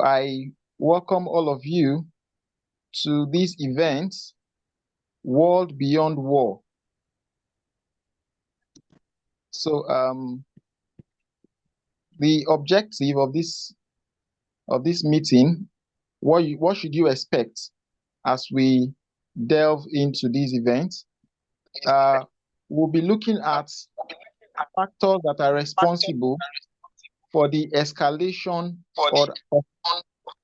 I welcome all of you to this event, World Beyond War. So the objective of this meeting, what should you expect as we delve into this event? We'll be looking at factors that are responsible for the escalation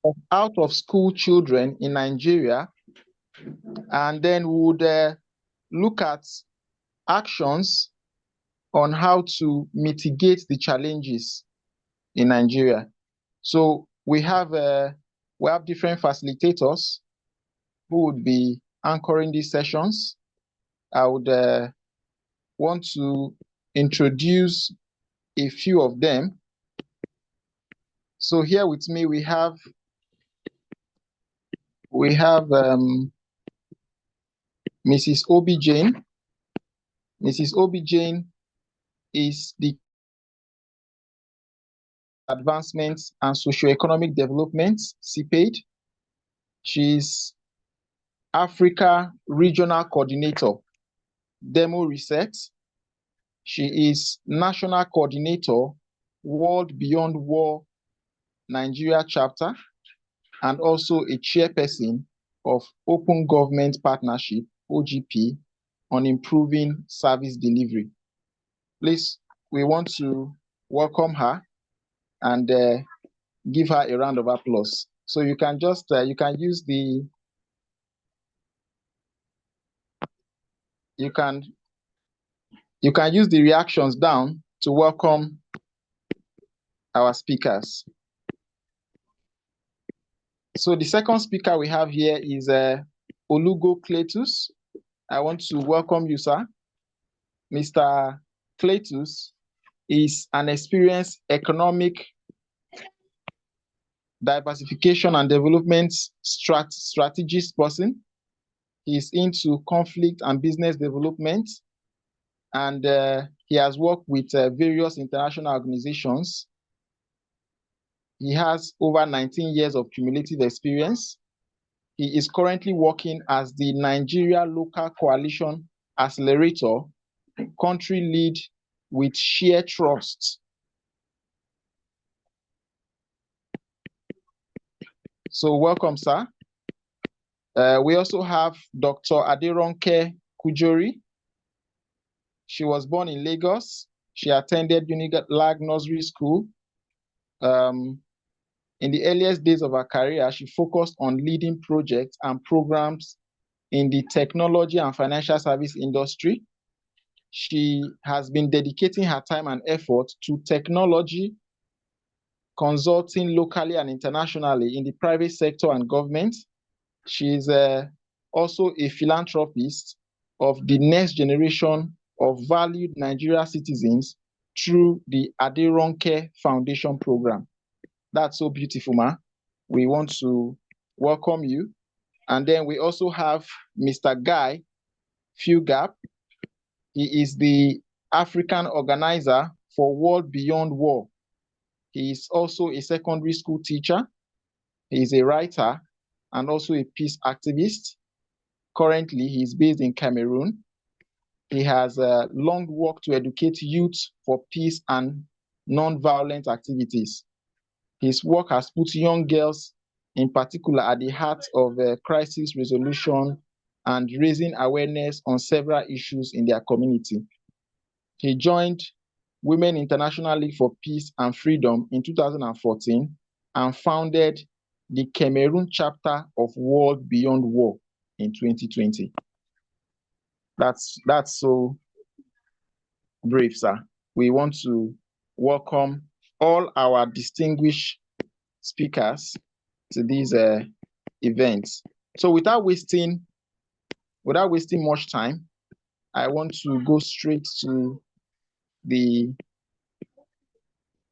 of out-of-school children in Nigeria, and then we would look at actions on how to mitigate the challenges in Nigeria. So we have different facilitators who would be anchoring these sessions. I would want to introduce a few of them. So here with me we have Mrs. Obi Jane. Mrs. Obi Jane is the Advancements and Socioeconomic Development, CPAID. She's Africa Regional Coordinator, Demo Reset. She is National Coordinator, World Beyond War Nigeria Chapter, and also a chairperson of Open Government Partnership, OGP, on improving service delivery. Please, we want to welcome her and give her a round of applause. So you can just you can use the reactions down to welcome our speakers. So the second speaker we have here is Olugo Cletus. I want to welcome you, sir. Mr. Cletus is an experienced economic diversification and development strategist person. He is into conflict and business development, and he has worked with various international organizations. He has over 19 years of cumulative experience. He is currently working as the Nigeria Local Coalition Accelerator, country lead with Share Trust. So welcome, sir. We also have Dr. Aderonke Kujori. She was born in Lagos. She attended Unilag Nursery School. In the earliest days of her career, she focused on leading projects and programs in the technology and financial service industry. She has been dedicating her time and effort to technology, consulting locally and internationally in the private sector and government. She is also a philanthropist of the next generation of valued Nigeria citizens through the Aderonke Foundation program. That's so beautiful, ma. We want to welcome you. And then we also have Mr. Guy Fugap. He is the African organizer for World Beyond War. He is also a secondary school teacher. He is a writer and also a peace activist. Currently, he is based in Cameroon. He has long worked to educate youth for peace and non-violent activities. His work has put young girls, in particular, at the heart of crisis resolution and raising awareness on several issues in their community. He joined Women International League for Peace and Freedom in 2014 and founded the Cameroon chapter of World Beyond War in 2020. That's so brave, sir. We want to welcome all our distinguished speakers to these events. So without wasting much time, I want to go straight to the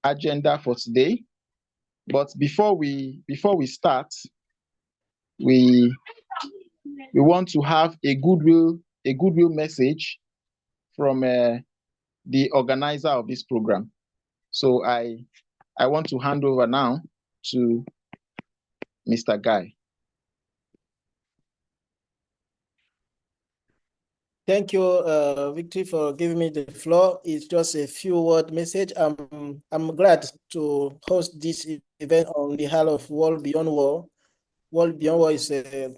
agenda for today. But before we start, we want to have a goodwill message from the organizer of this program. So I want to hand over now to Mr. Guy. Thank you, Victory, for giving me the floor. It's just a few word message. I'm glad to host this event on behalf of World Beyond War. World Beyond War is a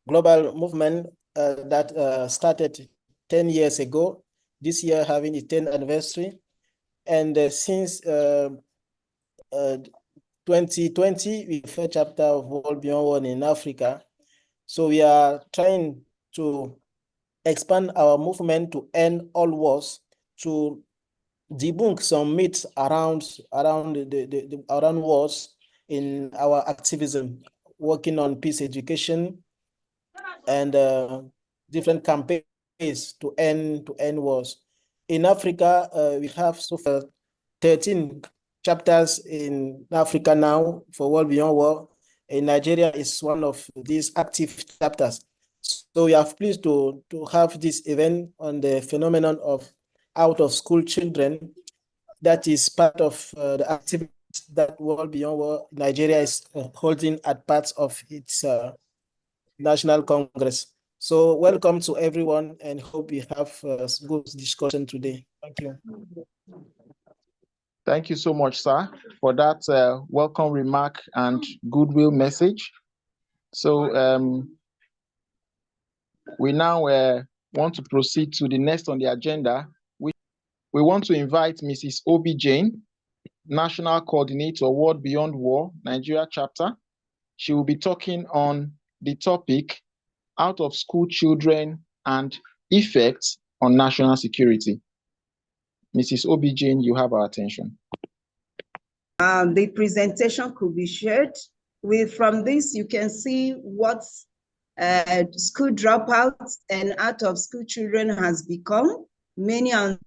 global movement that started 10 years ago, this year having its 10th anniversary. And since 2020, we first chapter of World Beyond War in Africa. So we are trying to expand our movement to end all wars, to debunk some myths around wars in our activism, working on peace education and different campaigns to end wars. In Africa, we have so far 13 chapters in Africa now for World Beyond War. In Nigeria is one of these active chapters. So we are pleased to have this event on the phenomenon of out-of-school children. That is part of the activities that World Beyond War Nigeria is holding at parts of its National Congress. So welcome to everyone and hope we have a good discussion today. Thank you. Thank you so much, sir, for that welcome remark and goodwill message. So we now want to proceed to the next on the agenda. We want to invite Mrs. Obi Jane, National Coordinator, World Beyond War, Nigeria chapter. She will be talking on the topic, out of school children and effects on national security. Mrs. Obi Jane, you have our attention. The presentation could be shared. From this, you can see what school dropouts and out of school children has become. Many are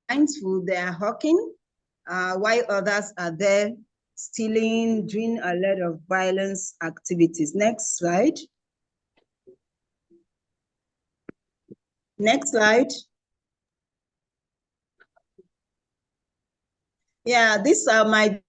mindful, they are hawking, while others are there stealing, doing a lot of violence activities. Next slide. Next slide. Yeah, these are my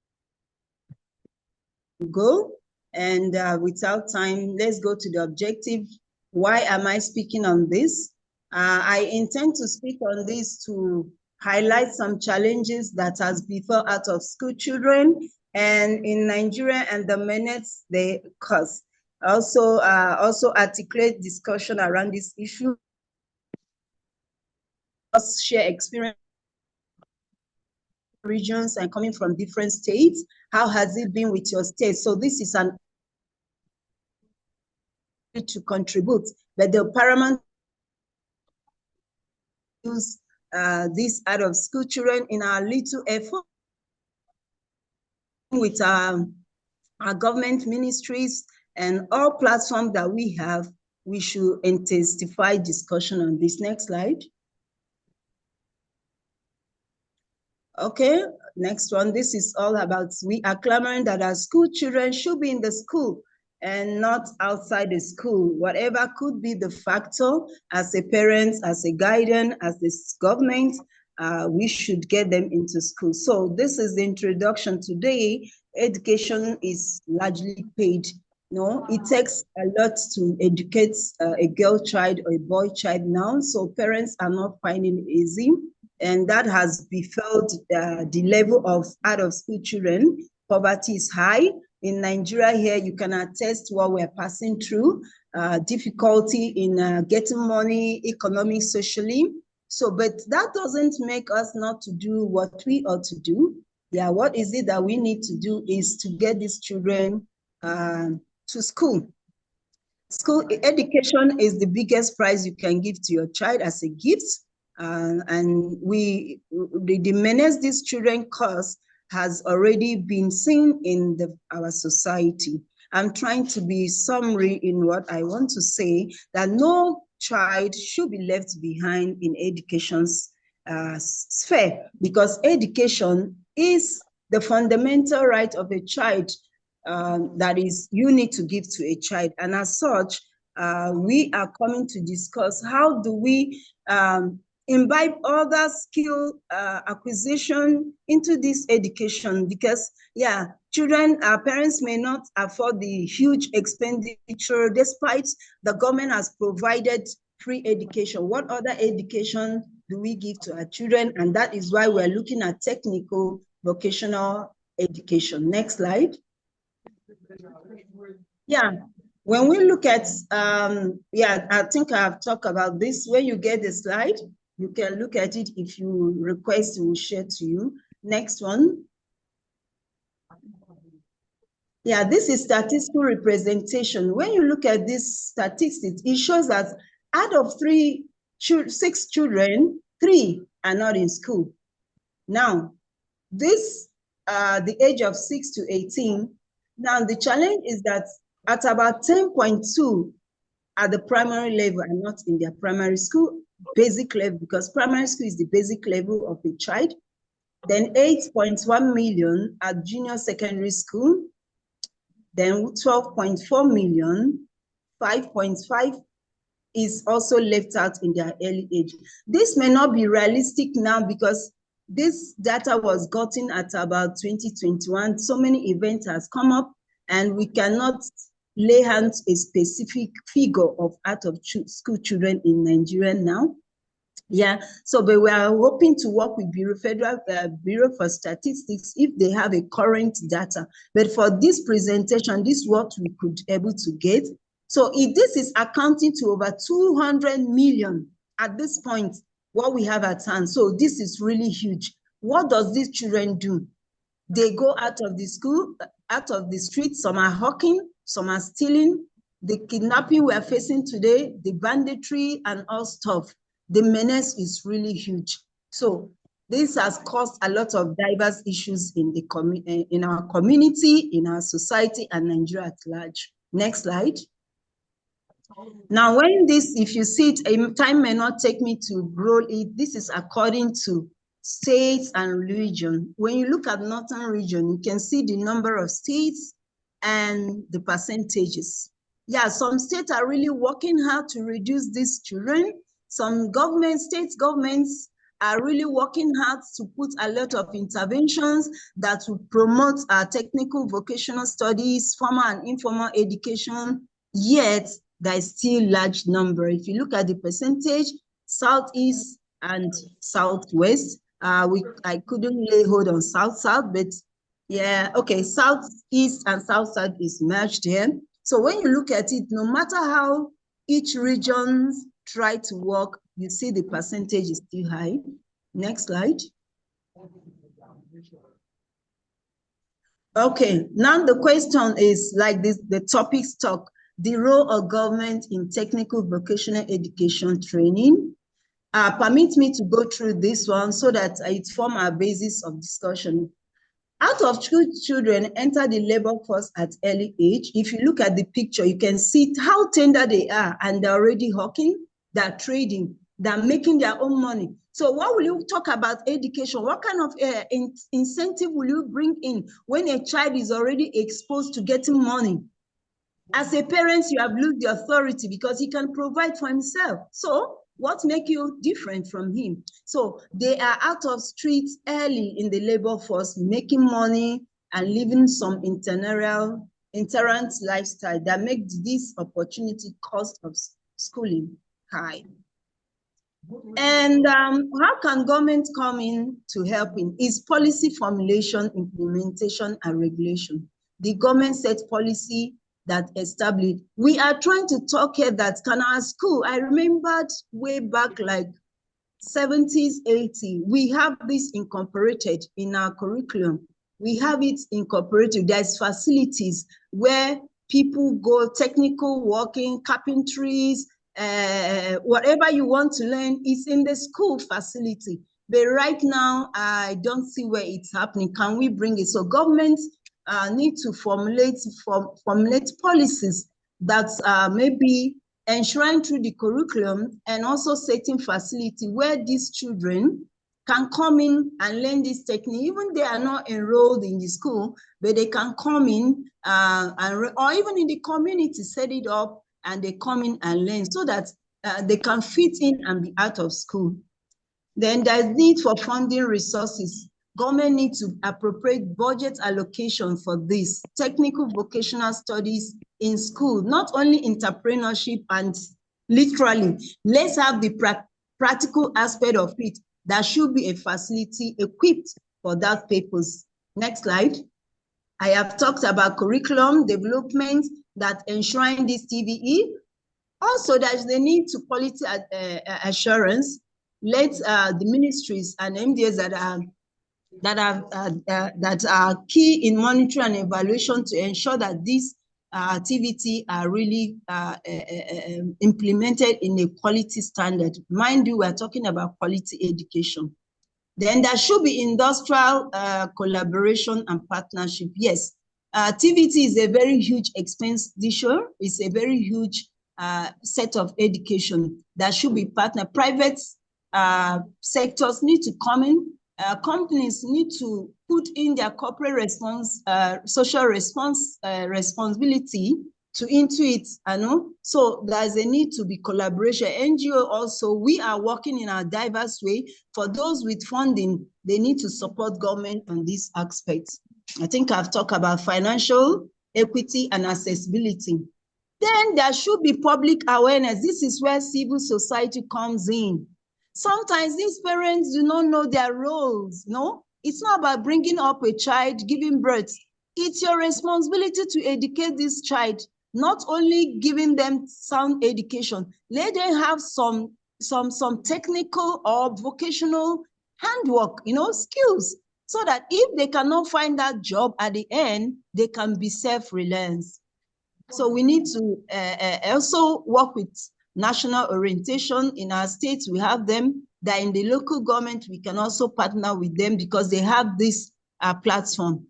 goal. And without time, let's go to the objective. Why am I speaking on this? I intend to speak on this to highlight some challenges that has befell out of school children and in Nigeria and the menace they cause. Also articulate discussion around this issue. Share experience regions and coming from different states. How has it been with your state? So this is an to contribute, but the paramount use this out of school children in our little effort with our government ministries and all platforms that we have. We should intensify discussion on this. Next slide. Okay, next one. This is all about, we are clamoring that our school children should be in the school and not outside the school. Whatever could be the factor, as a parent, as a guardian, as this government, we should get them into school. So this is the introduction today. Education is largely paid. No, it takes a lot to educate a girl child or a boy child now. So parents are not finding it easy. And that has befelled the level of out-of-school children. Poverty is high. In Nigeria here, you can attest what we're passing through, difficulty in getting money, economic, socially. So, but that doesn't make us not to do what we ought to do. Yeah, what is it that we need to do is to get these children to school. School education is the biggest prize you can give to your child as a gift. And the menace these children cause has already been seen in our society. I'm trying to be summary in what I want to say, that no child should be left behind in education's sphere, because education is the fundamental right of a child that is you need to give to a child. And as such, we are coming to discuss how do we imbibe other skill acquisition into this education, because children, our parents may not afford the huge expenditure despite the government has provided free education. What other education do we give to our children? And that is why we're looking at technical vocational education. Next slide. When we look at, I think I've talked about this. When you get the slide, you can look at it. If you request, we will share to you. Next one. This is statistical representation. When you look at this statistics, it shows that out of 6 children, 3 are not in school. Now, this, the age of 6 to 18. Now, the challenge is that at about 10.2 at the primary level and not in their primary school, basic level, because primary school is the basic level of the child. Then 8.1 million at junior secondary school. Then 12.4 million, 5.5 is also left out in their early age. This may not be realistic now because this data was gotten at about 2021. So many events has come up and we cannot lay hands a specific figure of out of school children in Nigeria now. So but we are hoping to work with Federal Bureau for Statistics if they have a current data. But for this presentation, this is what we could able to get. So if this is accounting to over 200 million at this point, what we have at hand. So this is really huge. What does these children do? They go out of the school, out of the streets. Some are hawking, some are stealing. The kidnapping we're facing today, the banditry and all stuff. The menace is really huge. So this has caused a lot of diverse issues in our community, in our society, and Nigeria at large. Next slide. Now, when this, if you see it, time may not take me to roll it. This is according to states and region. When you look at northern region, you can see the number of states and the percentages. Some states are really working hard to reduce these children. Some state governments are really working hard to put a lot of interventions that would promote technical vocational studies, formal and informal education, yet there is still large number. If you look at the percentage, Southeast and Southwest, I couldn't lay hold on South, but Southeast and South is merged here. So when you look at it, no matter how each region try to work, you see the percentage is still high. Next slide. Okay, now the question is like this, the topics talk, the role of government in technical vocational education training. Permit me to go through this one so that it form our basis of discussion. Out of children enter the labor force at early age. If you look at the picture, you can see how tender they are, and they're already hawking, they're trading, they're making their own money. So what will you talk about education? What kind of incentive will you bring in when a child is already exposed to getting money? As a parent, you have lost the authority because he can provide for himself. So what makes you different from him? So they are out of streets early in the labor force, making money and living some itinerant lifestyle that makes this opportunity cost of schooling high. And how can government come in to help in? Is policy formulation, implementation, and regulation. The government sets policy that established. We are trying to talk here that can our school, I remembered way back like 70s, 80s, we have this incorporated in our curriculum. We have it incorporated. There's facilities where people go, technical working, carpentries, whatever you want to learn is in the school facility. But right now, I don't see where it's happening. Can we bring it? So governments need to formulate policies that maybe enshrined through the curriculum and also setting facility where these children can come in and learn this technique. Even they are not enrolled in the school, but they can come in or even in the community, set it up and they come in and learn so that they can fit in and be out of school. Then there's need for funding resources. Government needs to appropriate budget allocation for this. Technical vocational studies in school, not only entrepreneurship and literally, let's have the practical aspect of it. There should be a facility equipped for that purpose. Next slide. I have talked about curriculum development that enshrine this TVE. Also, there's the need to quality assurance. Let the ministries and MDAs that are key in monitoring and evaluation to ensure that these activities are really implemented in a quality standard. Mind you, we're talking about quality education. Then there should be industrial collaboration and partnership. Yes, TVT is a very huge expenditure. It's a very huge set of education. There should be partner. Private sectors need to come in. Companies need to put in their corporate social responsibility into it, so there's a need to be collaboration. NGO also, we are working in a diverse way. For those with funding, they need to support government on these aspects. I think I've talked about financial equity and accessibility. Then there should be public awareness. This is where civil society comes in. Sometimes these parents do not know their roles. No, it's not about bringing up a child, giving birth. It's your responsibility to educate this child, not only giving them sound education. Let them have some technical or vocational handwork, skills, so that if they cannot find that job at the end, they can be self-reliant. So we need to also work with national orientation. In our states, we have them. That in the local government, we can also partner with them because they have this platform.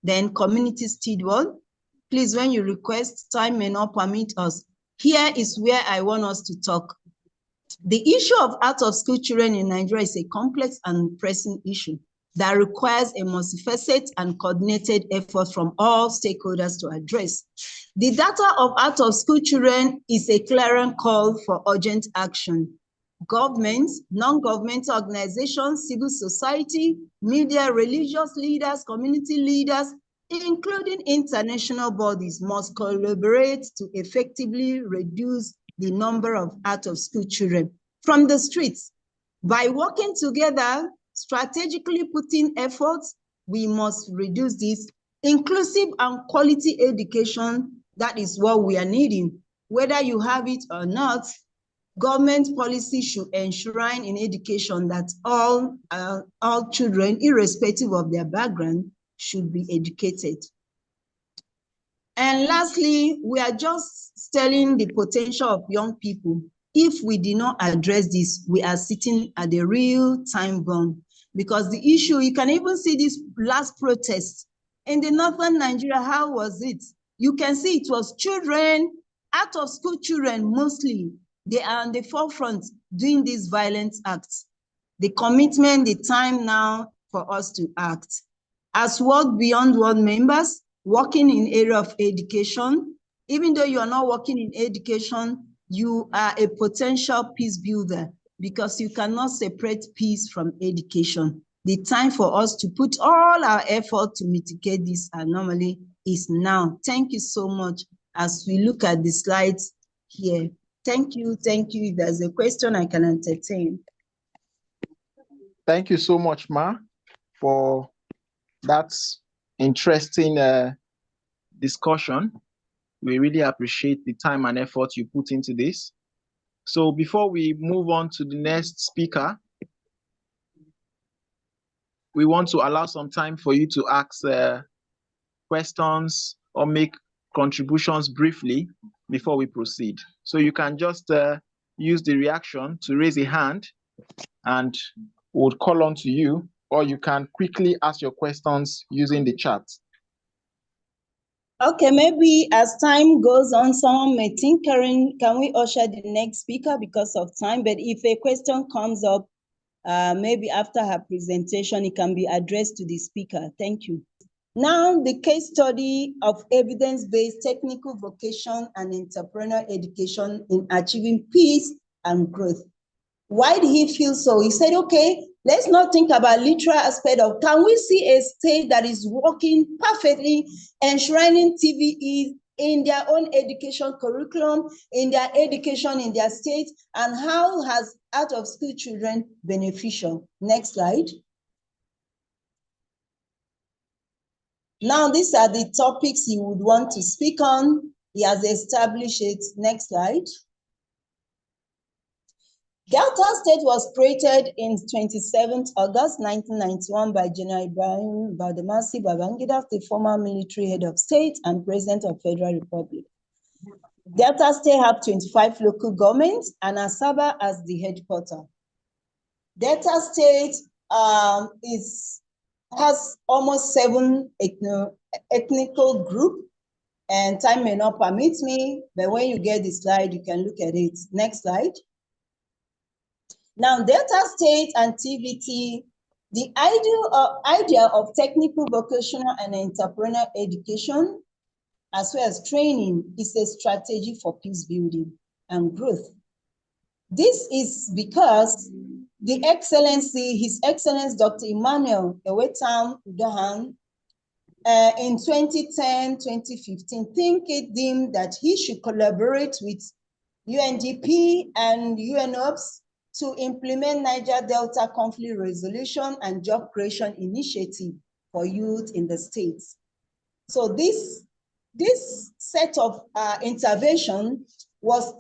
Then community steward. Please, when you request, time may not permit us. Here is where I want us to talk. The issue of out-of-school children in Nigeria is a complex and pressing issue that requires a multifaceted and coordinated effort from all stakeholders to address. The data of out-of-school children is a clarion call for urgent action. Governments, non-governmental organizations, civil society, media, religious leaders, community leaders, including international bodies, must collaborate to effectively reduce the number of out-of-school children from the streets. By working together, strategically putting efforts, we must reduce this. Inclusive and quality education, that is what we are needing. Whether you have it or not, government policy should enshrine in education that all children, irrespective of their background, should be educated. And lastly, we are just telling the potential of young people. If we do not address this, we are sitting at a real time bomb, because the issue, you can even see this last protest in the northern Nigeria. How was it? You can see it was children, out of school children mostly. They are on the forefront doing these violent acts. The commitment, the time now for us to act. As WorldBeyondWar members, working in area of education, even though you are not working in education, you are a potential peace builder, because you cannot separate peace from education. The time for us to put all our effort to mitigate this anomaly is now. Thank you so much. As we look at the slides here, thank you. If there's a question, I can entertain. Thank you so much, Ma, for that interesting discussion. We really appreciate the time and effort you put into this. So before we move on to the next speaker, we want to allow some time for you to ask questions or make contributions briefly before we proceed. So you can just use the reaction to raise a hand and we'll call on to you, or you can quickly ask your questions using the chat. Okay, maybe as time goes on, someone may think, Karen, can we usher the next speaker because of time? But if a question comes up, maybe after her presentation, it can be addressed to the speaker. Thank you. Now, the case study of evidence-based technical vocation and entrepreneurial education in achieving peace and growth. Why did he feel so? He said, okay, let's not think about literal aspect of, can we see a state that is working perfectly, enshrining TVE in their own education curriculum, in their education in their state, and how has out-of-school children beneficial? Next slide. Now, these are the topics he would want to speak on. He has established it. Next slide. Delta State was created in 27th August 1991 by General Ibrahim Badamasi Babangida, the former military head of state and president of Federal Republic. Delta State have 25 local governments and Asaba as the headquarters. Delta State has almost 7 ethnical groups, and time may not permit me, but when you get the slide, you can look at it. Next slide. Now, Delta State and TVT, the idea of technical, vocational, and entrepreneurial education, as well as training, is a strategy for peace building and growth. This is because His Excellency Dr. Emmanuel Ewetam Udahan, in 2010-2015, deemed that he should collaborate with UNDP and UNOPS to implement Niger Delta Conflict Resolution and Job Creation Initiative for youth in the states. So this set of intervention was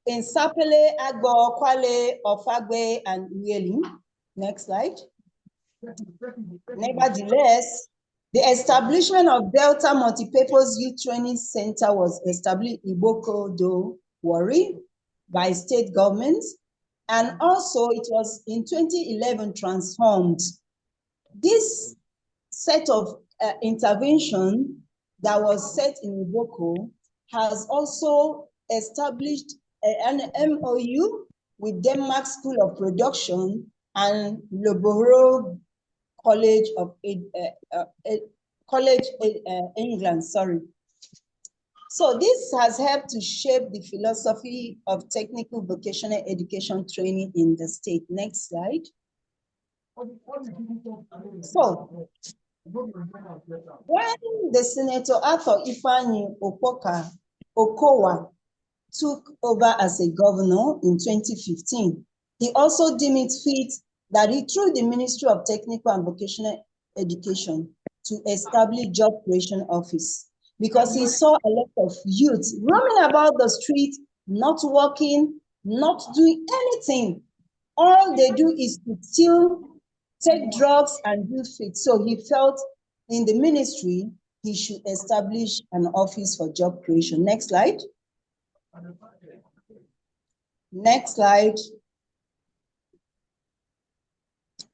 in Sapele, Agbo, Kwale, Ofagbe, and Uyeli. Next slide. Nevertheless, the establishment of Delta Multipurpose Youth Training Center was established in Iboko do Warri by state governments, and also it was in 2011 transformed. This set of intervention that was set in Iboko has also established an MOU with Denmark School of Production and Loughborough College of England, sorry. So this has helped to shape the philosophy of technical vocational education training in the state. Next slide. So, when the Senator Arthur Ifeanyi Okowa took over as a governor in 2015, he also deemed it fit that he, through the Ministry of Technical and Vocational Education, to establish Job Creation Office, because he saw a lot of youth roaming about the street, not working, not doing anything. All they do is to steal, take drugs, and do fit. So he felt in the ministry, he should establish an office for job creation. Next slide. Next slide.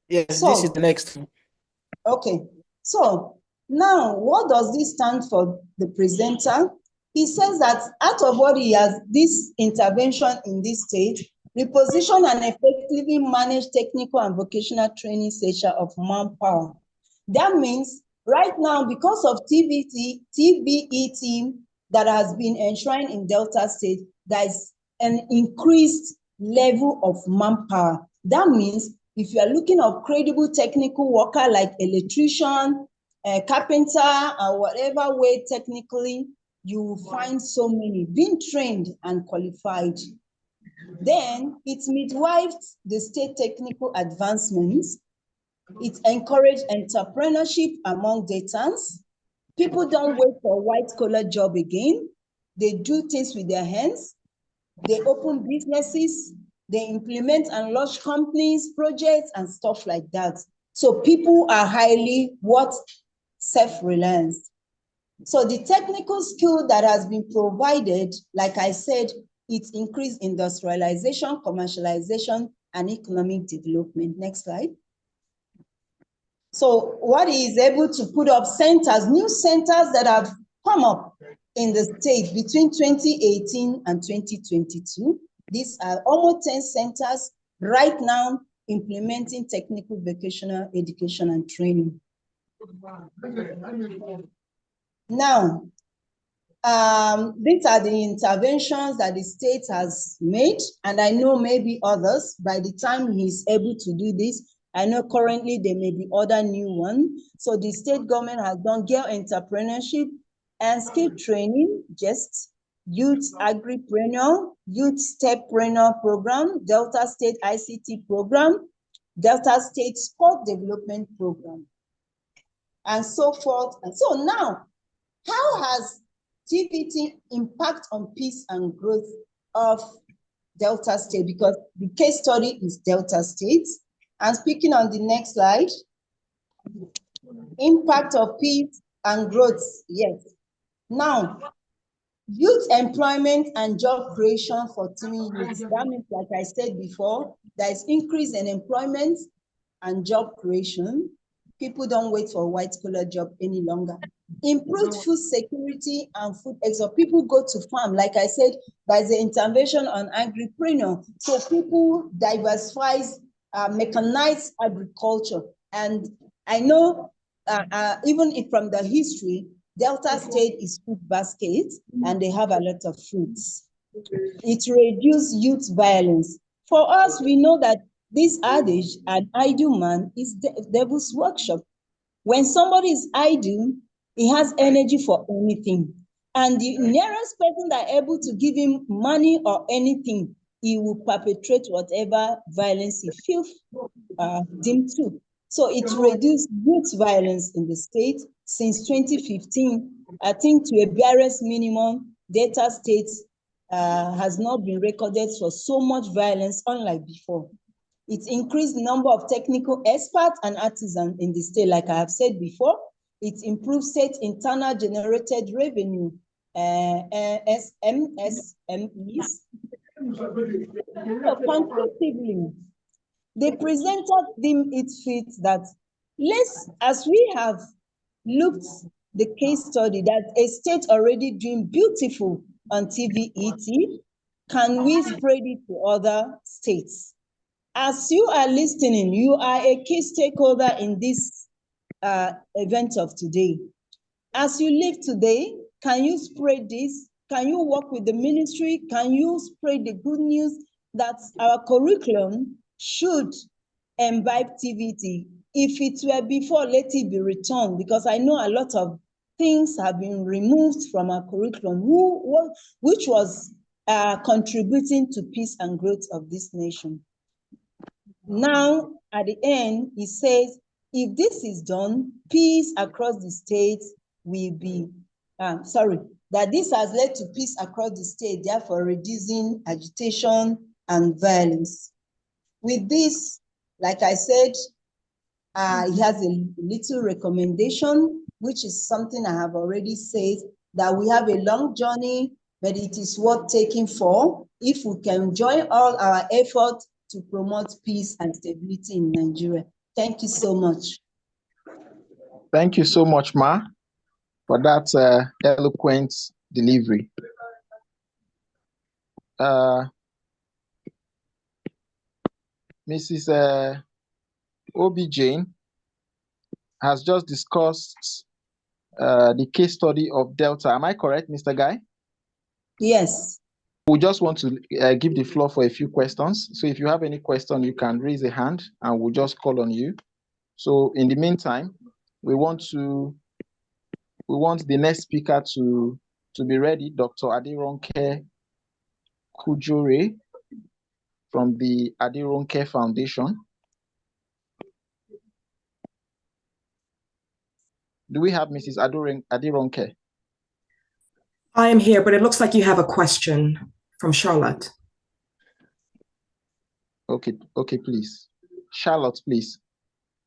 Yes, so, this is the next. Okay, so now what does this stand for the presenter? He says that out of what he has, this intervention in this state, reposition and effectively manage technical and vocational training sector of manpower. That means right now, because of TVE team that has been enshrined in Delta State, there is an increased level of manpower. That means if you are looking at credible technical worker like electrician, carpenter, or whatever way technically, you will find so many being trained and qualified. Then it midwifes the state technical advancements. It encourages entrepreneurship among datans. People don't wait for a white-collar job again. They do things with their hands. They open businesses. They implement and launch companies, projects, and stuff like that. So people are highly self-reliant. So the technical skill that has been provided, like I said, it increased industrialization, commercialization, and economic development. Next slide. So what he is able to put up centers, new centers that have come up in the state between 2018 and 2022. These are almost 10 centers right now implementing technical vocational education and training. Now, These are the interventions that the state has made, and I know maybe others. By the time he's able to do this, I know currently there may be other new ones. So the state government has done girl entrepreneurship and skill training, just youth agripreneur, youth stepreneur program, Delta State ICT program, Delta State Sport Development Program, and so forth. And so now, how has TVT impact on peace and growth of Delta State? Because the case study is Delta State. And speaking on the next slide, impact of peace and growth, yes. Now, youth employment and job creation for teen youth. That means, like I said before, there is increase in employment and job creation. People don't wait for a white-collar job any longer. Improved food security and food export. People go to farm. Like I said, there's an intervention on agripreneur. So people diversifies, mechanized agriculture. And I know, even if from the history, Delta State is food basket, and they have a lot of fruits. It reduces youth violence. For us, we know that this adage, an idle man is devil's workshop. When somebody is idle, he has energy for anything. And the nearest person that is able to give him money or anything, he will perpetrate whatever violence he feels deemed to. So it reduced youth violence in the state since 2015. I think to a barest minimum, Delta State has not been recorded for so much violence, unlike before. It increased the number of technical experts and artisans in the state, like I have said before. It improved state internal generated revenue, SMEs. So conclusively, the presenter deemed it fit that as we have looked the case study that a state already doing beautiful on TVET, can we spread it to other states? As you are listening, you are a key stakeholder in this event of today. As you live today, can you spread this? Can you work with the ministry? Can you spread the good news that our curriculum should imbibe TVT? If it were before, let it be returned, because I know a lot of things have been removed from our curriculum, which was contributing to peace and growth of this nation. Now, at the end, he says, if this is done, peace across the state will be, that this has led to peace across the state, therefore reducing agitation and violence. With this, like I said, he has a little recommendation, which is something I have already said, that we have a long journey, but it is worth taking for if we can join all our efforts to promote peace and stability in Nigeria. Thank you so much. Thank you so much, Ma, for that eloquent delivery. Mrs. Obi Jane has just discussed the case study of Delta. Am I correct, Mr. Guy? Yes. We just want to give the floor for a few questions. So if you have any question, you can raise a hand and we'll just call on you. So in the meantime, we want the next speaker to be ready, Dr. Adironke Kujore from the Adironke Foundation. Do we have Mrs. Adironke? I am here, but it looks like you have a question from Charlotte. Okay, please. Charlotte, please.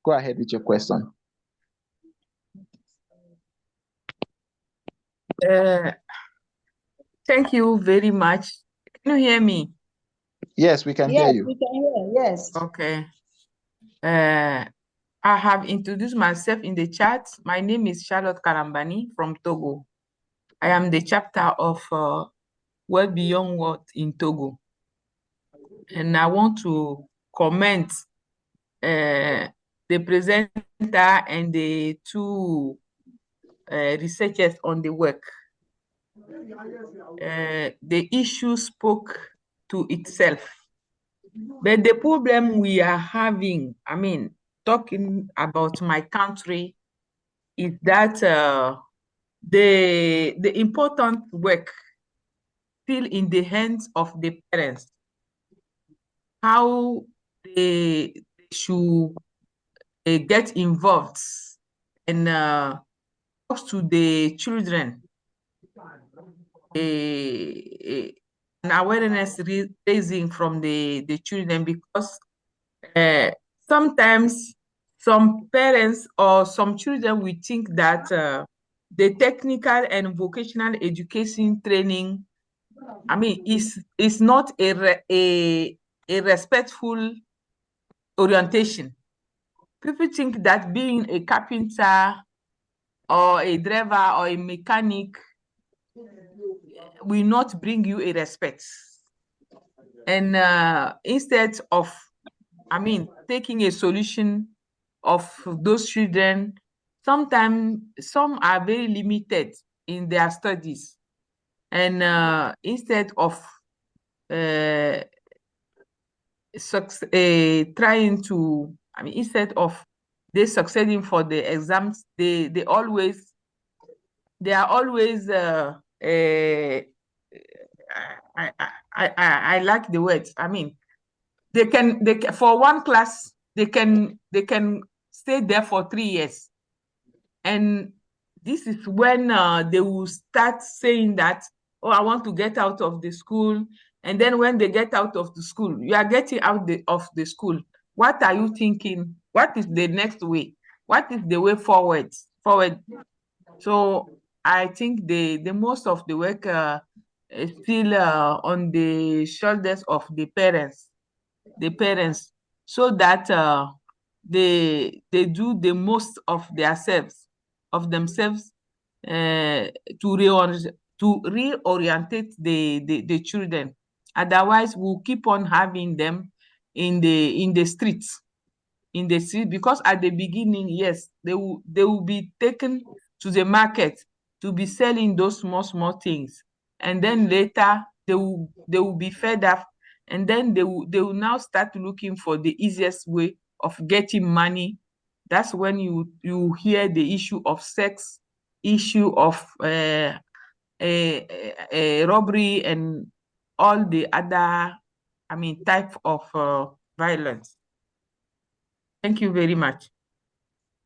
Go ahead with your question. Thank you very much. Can you hear me? Yes, we can hear you. Yes, we can hear, yes. Okay. I have introduced myself in the chat. My name is Charlotte Karambani from Togo. I am the chapter of WorldBeyondWar in Togo. And I want to comment the presenter and the two researchers on the work. the issue spoke to itself. But the problem we are having, I mean, talking about my country, is that the important work still in the hands of the parents. How they should get involved and talk to the children, an awareness raising from the children, because sometimes some parents or some children will think that the technical and vocational education training, I mean, is not a respectful orientation. People think that being a carpenter or a driver or a mechanic will not bring you a respect. And instead of, I mean, taking a solution of those children, sometimes some are very limited in their studies. And instead of trying to, I mean, instead of they succeeding for the exams, they are always I like the words. I mean, they can for one class they can stay there for 3 years, and this is when they will start saying that, oh, I want to get out of the school. And then when they get out of the school, you are getting out of the school, what are you thinking? What is the next way? What is the way forward? So I think the most of the work is still on the shoulders of the parents, so that they do the most of themselves to reorientate the children. Otherwise, we'll keep on having them in the streets, because at the beginning, yes, they will be taken to the market to be selling those small things, and then later they will be fed up, and then they will now start looking for the easiest way of getting money. That's when you hear the issue of sex, issue of robbery, and all the other, I mean, type of violence. Thank you very much.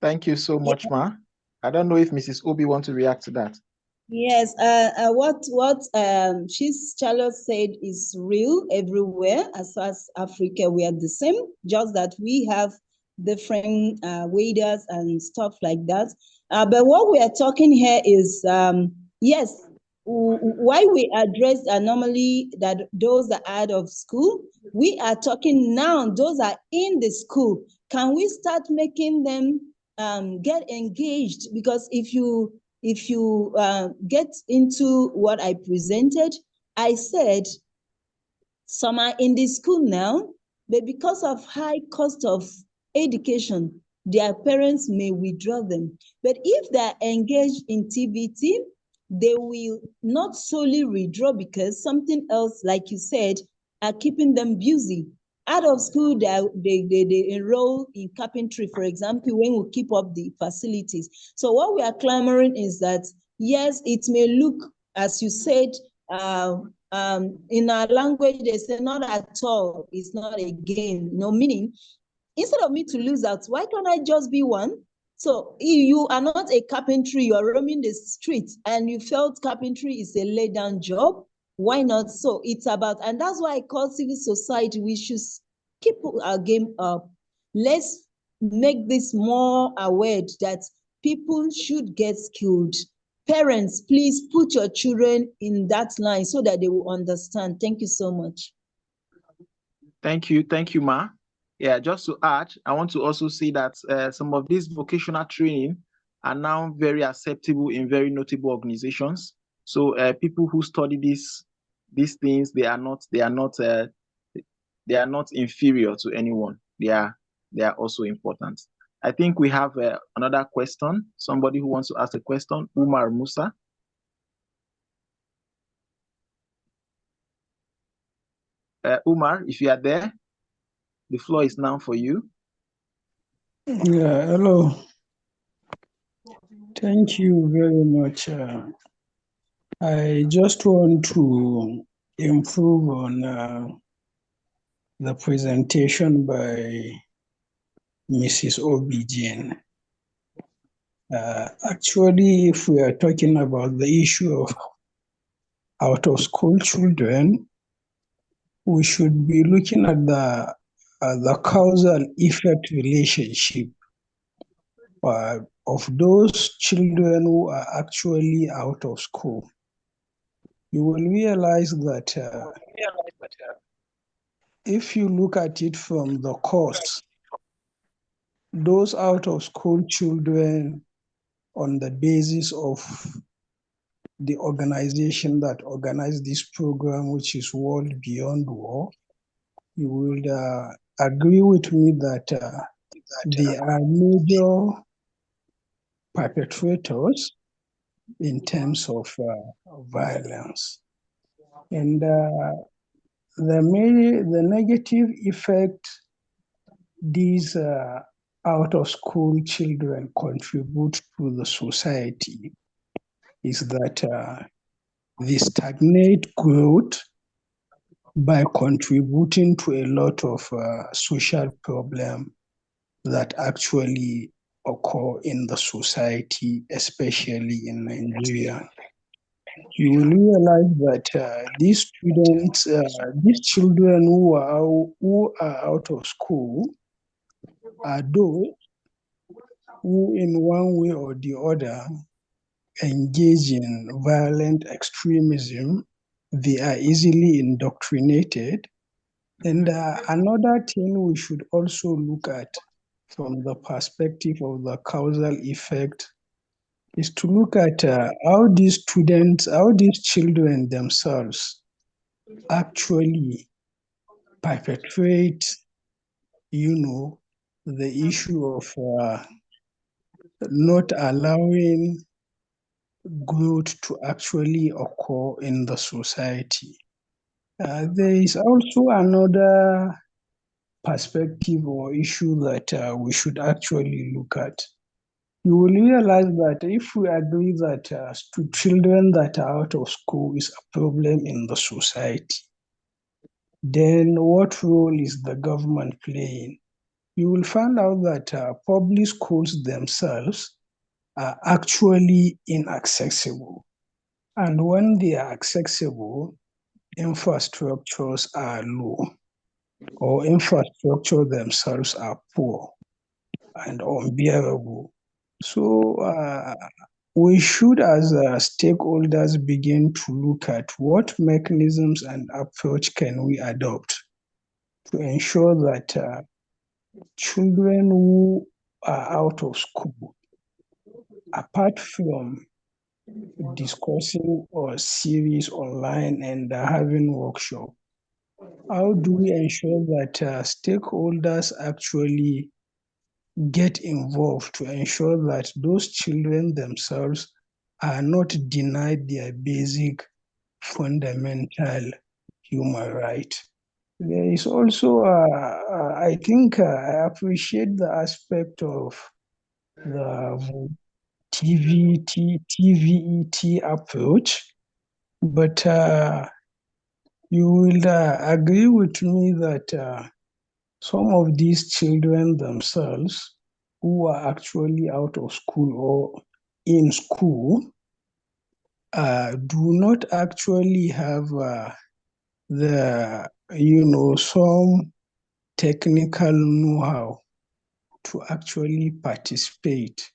Thank you so much, Ma. I don't know if Mrs. Obi wants to react to that. Yes, what Charlotte said is real everywhere. As far as Africa, we are the same, just that we have different waders and stuff like that. But what we are talking here is, yes, why we address normally that those that are out of school, we are talking now, those are in the school. Can we start making them get engaged? Because if you get into what I presented, I said some are in the school now, but because of high cost of education, their parents may withdraw them. But if they're engaged in TVT, they will not solely withdraw because something else, like you said, are keeping them busy. Out of school, they enroll in carpentry, for example, when we keep up the facilities. So what we are clamoring is that, yes, it may look, as you said, in our language, they say not at all, it's not a game, no, meaning, instead of me to lose out, why can't I just be one? So if you are not a carpentry, you are roaming the street and you felt carpentry is a lay down job, why not? So it's about, and that's why I call civil society, we should keep our game up. Let's make this more aware that people should get skilled. Parents, please put your children in that line so that they will understand. Thank you so much. Thank you, Ma. Yeah, just to add, I want to also say that some of these vocational training are now very acceptable in very notable organizations. So people who study these things, they are not inferior to anyone. They are also important. I think we have another question. Somebody who wants to ask a question, Umar Musa. Umar, if you are there, the floor is now for you. Yeah, hello. Thank you very much. I just want to improve on the presentation by Mrs. Obijin. Actually, if we are talking about the issue of out-of-school children, we should be looking at the causal effect relationship of those children who are actually out of school. You will realize that if you look at it from the cause, those out of school children, on the basis of the organization that organized this program, which is World Beyond War, you will agree with me that they are major perpetrators in terms of violence. And the negative effect these out-of-school children contribute to the society is that they stagnate growth by contributing to a lot of social problems that actually occur in the society, especially in Nigeria. You will realize that these students, these children who are out of school, are those who in one way or the other engage in violent extremism. They are easily indoctrinated. And another thing we should also look at from the perspective of the causal effect is to look at how these children themselves actually perpetrate, the issue of not allowing growth to actually occur in the society. There is also another perspective or issue that we should actually look at. You will realize that if we agree that children that are out of school is a problem in the society, then what role is the government playing? You will find out that public schools themselves are actually inaccessible. And when they are accessible, infrastructures are low, or infrastructure themselves are poor and unbearable. So we should, as stakeholders, begin to look at what mechanisms and approach can we adopt to ensure that children who are out of school, apart from discussing or series online and having workshop, how do we ensure that stakeholders actually get involved to ensure that those children themselves are not denied their basic fundamental human right? There is also, I think, I appreciate the aspect of the TVET approach, but you will agree with me that some of these children themselves who are actually out of school or in school do not actually have some technical know-how to actually participate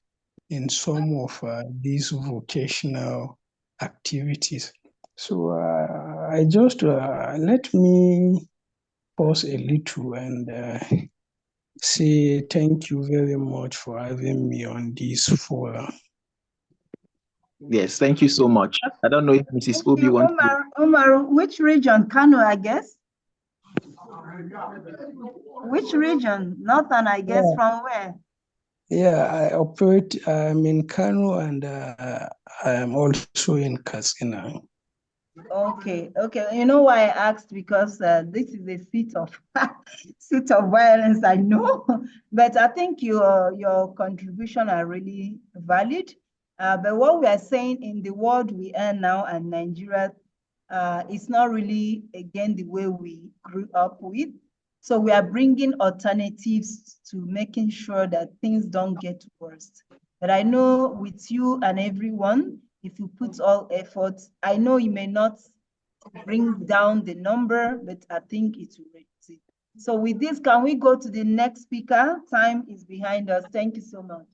in some of these vocational activities. So I just let me pause a little and say thank you very much for having me on this forum. Yes, thank you so much. I don't know if Mrs. Obi wants to... Omar, which region? Kano, I guess? Which region? Northern, I guess, from where? Yeah, I'm in Kano and I am also in Katsina. Okay, okay. You know why I asked? Because this is a seat of seat of violence, I know, but I think your contribution are really valid. But what we are saying in the world we are now and Nigeria, it's not really again the way we grew up with. So we are bringing alternatives to making sure that things don't get worse. But I know with you and everyone, if you put all efforts, I know you may not bring down the number, but I think it will reduce it. So with this, can we go to the next speaker? Time is behind us. Thank you so much.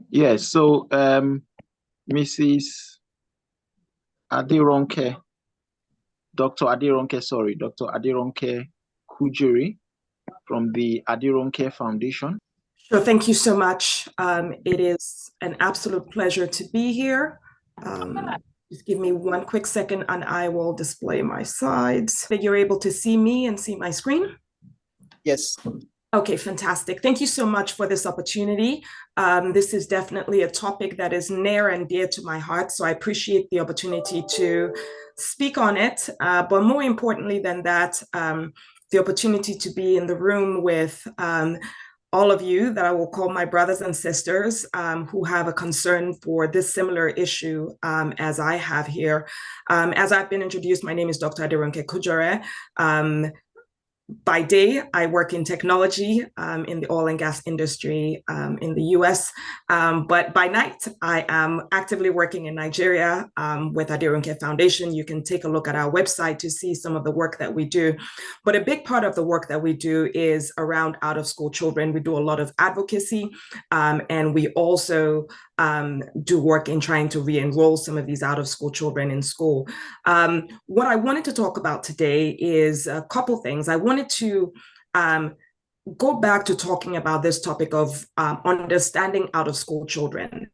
Yes, so Mrs. Adironke, Dr. Adironke Kujuri from the Adironke Foundation. Sure, thank you so much. It is an absolute pleasure to be here. Just give me one quick second and I will display my slides. That you're able to see me and see my screen? Yes. Okay, fantastic. Thank you so much for this opportunity. This is definitely a topic that is near and dear to my heart, so I appreciate the opportunity to speak on it. But more importantly than that, the opportunity to be in the room with all of you that I will call my brothers and sisters who have a concern for this similar issue as I have here. As I've been introduced, my name is Dr. Adironke Kujore. By day, I work in technology in the oil and gas industry in the US. But by night, I am actively working in Nigeria with Adironke Foundation. You can take a look at our website to see some of the work that we do. But a big part of the work that we do is around out-of-school children. We do a lot of advocacy, and we also do work in trying to re-enroll some of these out-of-school children in school. What I wanted to talk about today is a couple things. I wanted to go back to talking about this topic of understanding out-of-school children.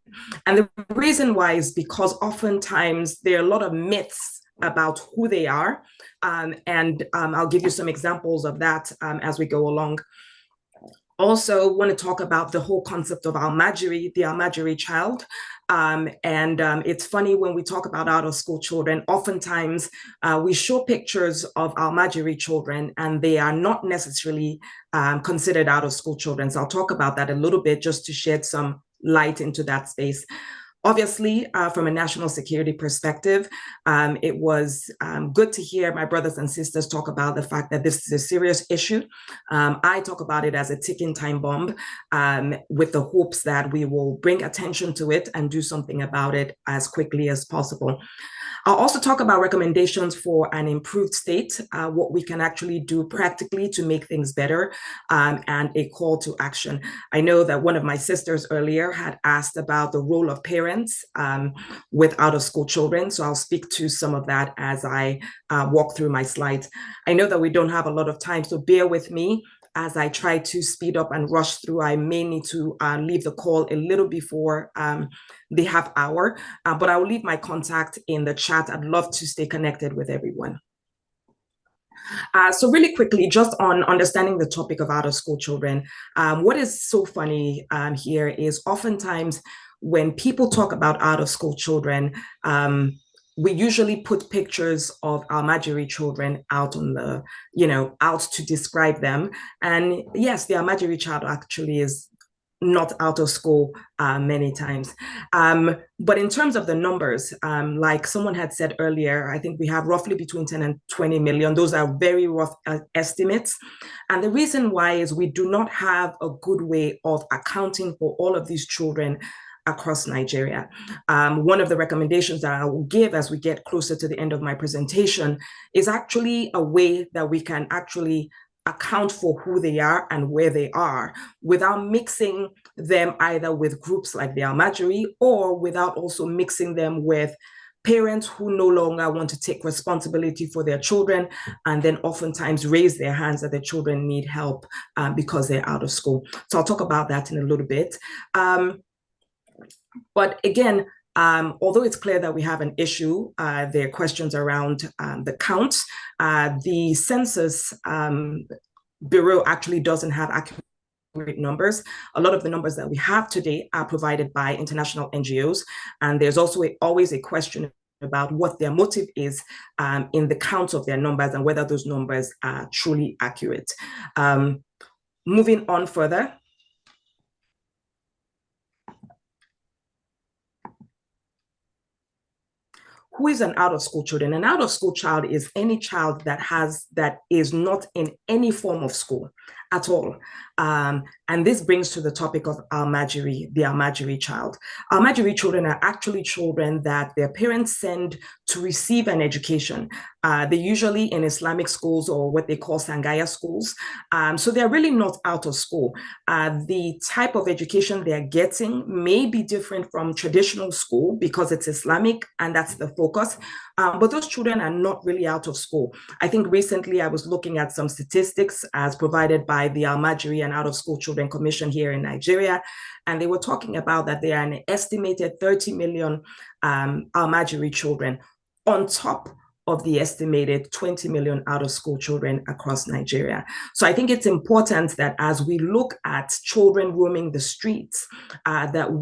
And the reason why is because oftentimes there are a lot of myths about who they are. And I'll give you some examples of that as we go along. Also want to talk about the whole concept of Almajiri, the Almajiri child. It's funny when we talk about out-of-school children, oftentimes we show pictures of Almajiri children and they are not necessarily considered out-of-school children. So I'll talk about that a little bit just to shed some light into that space. Obviously, from a national security perspective, it was good to hear my brothers and sisters talk about the fact that this is a serious issue. I talk about it as a ticking time bomb with the hopes that we will bring attention to it and do something about it as quickly as possible. I'll also talk about recommendations for an improved state, what we can actually do practically to make things better, and a call to action. I know that one of my sisters earlier had asked about the role of parents with out-of-school children, so I'll speak to some of that as I walk through my slides. I know that we don't have a lot of time, so bear with me as I try to speed up and rush through. I may need to leave the call a little before the half hour, but I will leave my contact in the chat. I'd love to stay connected with everyone. So really quickly, just on understanding the topic of out-of-school children, what is so funny here is oftentimes when people talk about out-of-school children, we usually put pictures of Almajiri children out on the, out to describe them. And yes, the Almajiri child actually is not out of school many times. But in terms of the numbers, like someone had said earlier, I think we have roughly between 10 and 20 million. Those are very rough estimates. And the reason why is we do not have a good way of accounting for all of these children across Nigeria. One of the recommendations that I will give as we get closer to the end of my presentation is actually a way that we can actually account for who they are and where they are without mixing them either with groups like the Almajiri or without also mixing them with parents who no longer want to take responsibility for their children and then oftentimes raise their hands that their children need help because they're out of school. So I'll talk about that in a little bit. But again, although it's clear that we have an issue, there are questions around the count. The Census Bureau actually doesn't have accurate numbers. A lot of the numbers that we have today are provided by international NGOs. And there's also always a question about what their motive is in the count of their numbers and whether those numbers are truly accurate. Moving on further. Who is an out-of-school child? An out-of-school child is any child that is not in any form of school at all. And this brings to the topic of Almajiri, the Almajiri child. Almajiri children are actually children that their parents send to receive an education. They're usually in Islamic schools or what they call Sangaya schools. So they're really not out of school. The type of education they're getting may be different from traditional school because it's Islamic and that's the focus. But those children are not really out of school. I think recently I was looking at some statistics as provided by the Almajiri and Out of School Children Commission here in Nigeria. And they were talking about that there are an estimated 30 million Almajiri children on top of the estimated 20 million out-of-school children across Nigeria. So I think it's important that as we look at children roaming the streets, that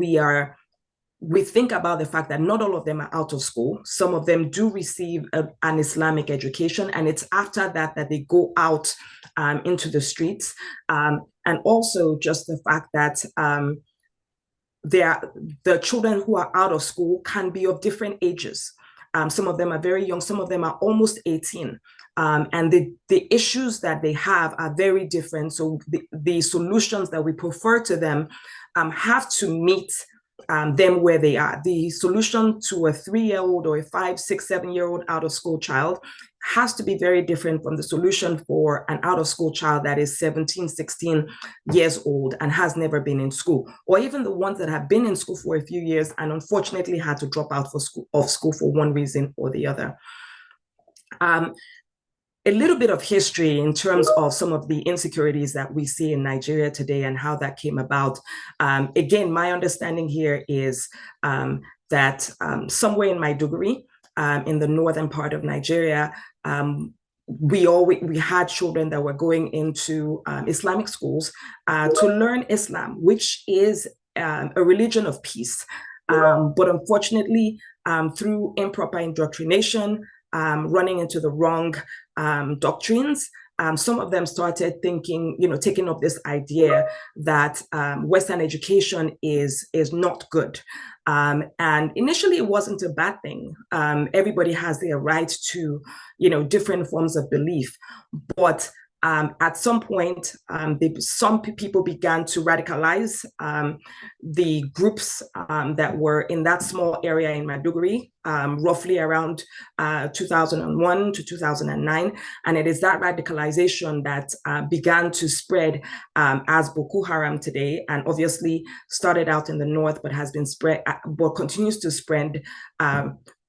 we think about the fact that not all of them are out of school. Some of them do receive an Islamic education, and it's after that that they go out into the streets. And also just the fact that the children who are out of school can be of different ages. Some of them are very young, some of them are almost 18. And the issues that they have are very different. So the solutions that we prefer to them have to meet them where they are. The solution to a 3-year-old or a 5, 6, 7-year-old out-of-school child has to be very different from the solution for an out-of-school child that is 17, 16 years old and has never been in school, or even the ones that have been in school for a few years and unfortunately had to drop out of school for one reason or the other. A little bit of history in terms of some of the insecurities that we see in Nigeria today and how that came about. Again, my understanding here is that somewhere in Maiduguri, in the northern part of Nigeria, we had children that were going into Islamic schools to learn Islam, which is a religion of peace. But unfortunately, through improper indoctrination, running into the wrong doctrines, some of them started thinking, taking up this idea that Western education is not good. And initially it wasn't a bad thing. Everybody has their right to, different forms of belief. But at some point, some people began to radicalize the groups that were in that small area in Maiduguri, roughly around 2001 to 2009. And it is that radicalization that began to spread as Boko Haram today, and obviously started out in the north, but has been spread, but continues to spread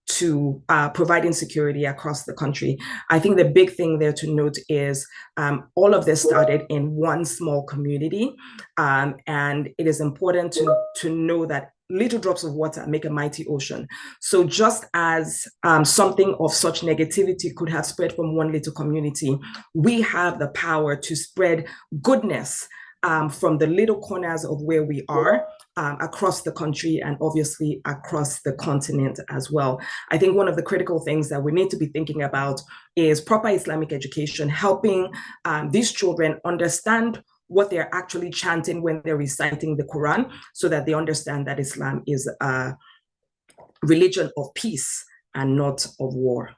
to provide insecurity across the country. I think the big thing there to note is all of this started in one small community. And it is important to know that little drops of water make a mighty ocean. So just as something of such negativity could have spread from one little community, we have the power to spread goodness from the little corners of where we are across the country and obviously across the continent as well. I think one of the critical things that we need to be thinking about is proper Islamic education, helping these children understand what they're actually chanting when they're reciting the Quran, so that they understand that Islam is a religion of peace and not of war.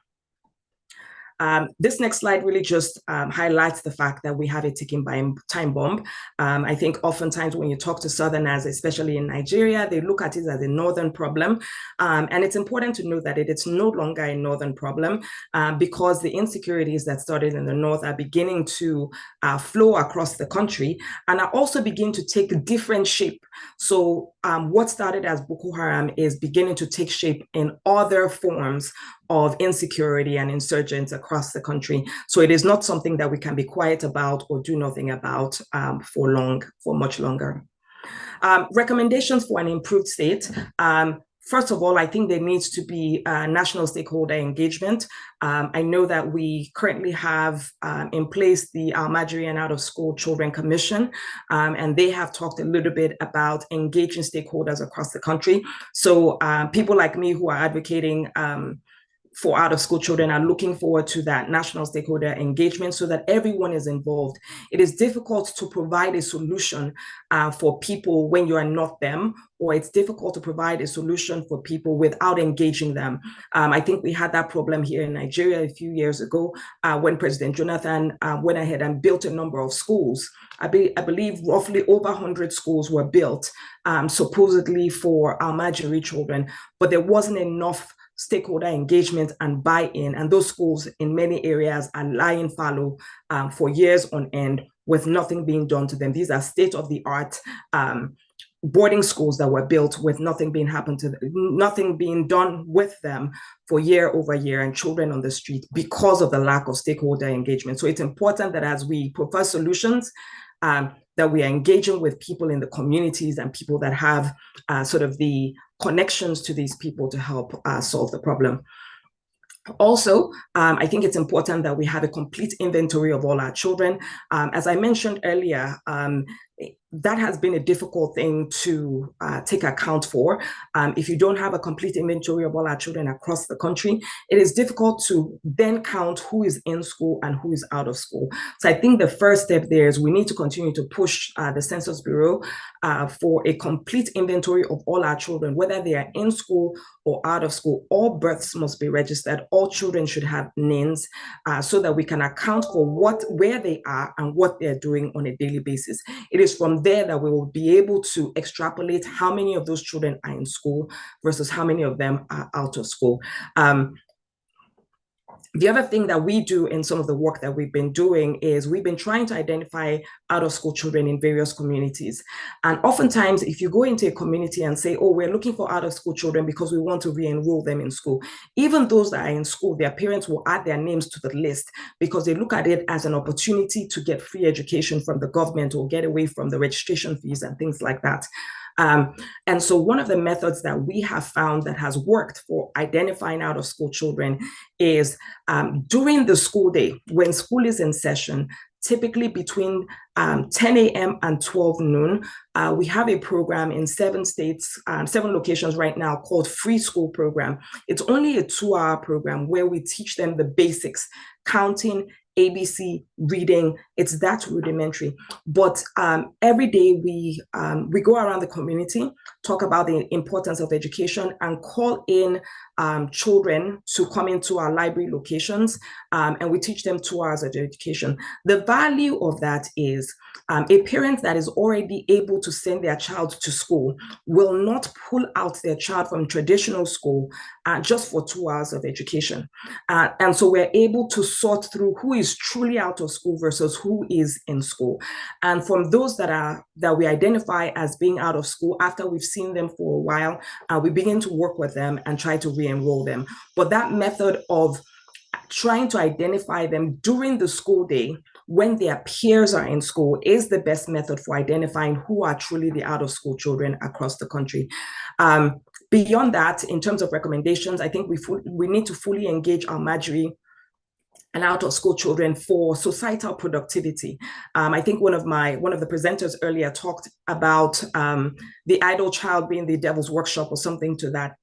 This next slide really just highlights the fact that we have a ticking time bomb. I think oftentimes when you talk to Southerners, especially in Nigeria, they look at it as a northern problem. And it's important to know that it's no longer a northern problem because the insecurities that started in the north are beginning to flow across the country and are also beginning to take different shape. So what started as Boko Haram is beginning to take shape in other forms of insecurity and insurgents across the country. So it is not something that we can be quiet about or do nothing about for much longer. Recommendations for an improved state. First of all, I think there needs to be national stakeholder engagement. I know that we currently have in place the Nigerian Out of School Children Commission, and they have talked a little bit about engaging stakeholders across the country. So people like me who are advocating for out-of-school children are looking forward to that national stakeholder engagement so that everyone is involved. It is difficult to provide a solution for people when you are not them, or it's difficult to provide a solution for people without engaging them. I think we had that problem here in Nigeria a few years ago when President Jonathan went ahead and built a number of schools. I believe roughly over 100 schools were built supposedly for Almajiri children, but there wasn't enough stakeholder engagement and buy-in, and those schools in many areas are lying fallow for years on end with nothing being done to them. These are state-of-the-art boarding schools that were built with nothing being done with them for year over year, and children on the street because of the lack of stakeholder engagement. So it's important that as we propose solutions, that we are engaging with people in the communities and people that have sort of the connections to these people to help solve the problem. Also, I think it's important that we have a complete inventory of all our children. As I mentioned earlier, that has been a difficult thing to take account for. If you don't have a complete inventory of all our children across the country, it is difficult to then count who is in school and who is out of school. So I think the first step there is we need to continue to push the Census Bureau for a complete inventory of all our children, whether they are in school or out of school. All births must be registered. All children should have names so that we can account for where they are and what they're doing on a daily basis. It is from there that we will be able to extrapolate how many of those children are in school versus how many of them are out of school. The other thing that we do in some of the work that we've been doing is we've been trying to identify out-of-school children in various communities. And oftentimes, if you go into a community and say, oh, we're looking for out-of-school children because we want to re-enroll them in school, even those that are in school, their parents will add their names to the list because they look at it as an opportunity to get free education from the government or get away from the registration fees and things like that. And so one of the methods that we have found that has worked for identifying out-of-school children is during the school day, when school is in session, typically between 10 a.m. and 12 noon, we have a program in 7 states, 7 locations right now called Free School Program. It's only a 2-hour program where we teach them the basics, counting, ABC, reading. It's that rudimentary. But every day we go around the community, talk about the importance of education, and call in children to come into our library locations, and we teach them 2 hours of education. The value of that is a parent that is already able to send their child to school will not pull out their child from traditional school just for 2 hours of education. And so we're able to sort through who is truly out of school versus who is in school. And from those that we identify as being out of school, after we've seen them for a while, we begin to work with them and try to re-enroll them. But that method of trying to identify them during the school day when their peers are in school is the best method for identifying who are truly the out-of-school children across the country. Beyond that, in terms of recommendations, I think we need to fully engage our Almajiri and out-of-school children for societal productivity. I think one of the presenters earlier talked about the idle child being the devil's workshop or something to that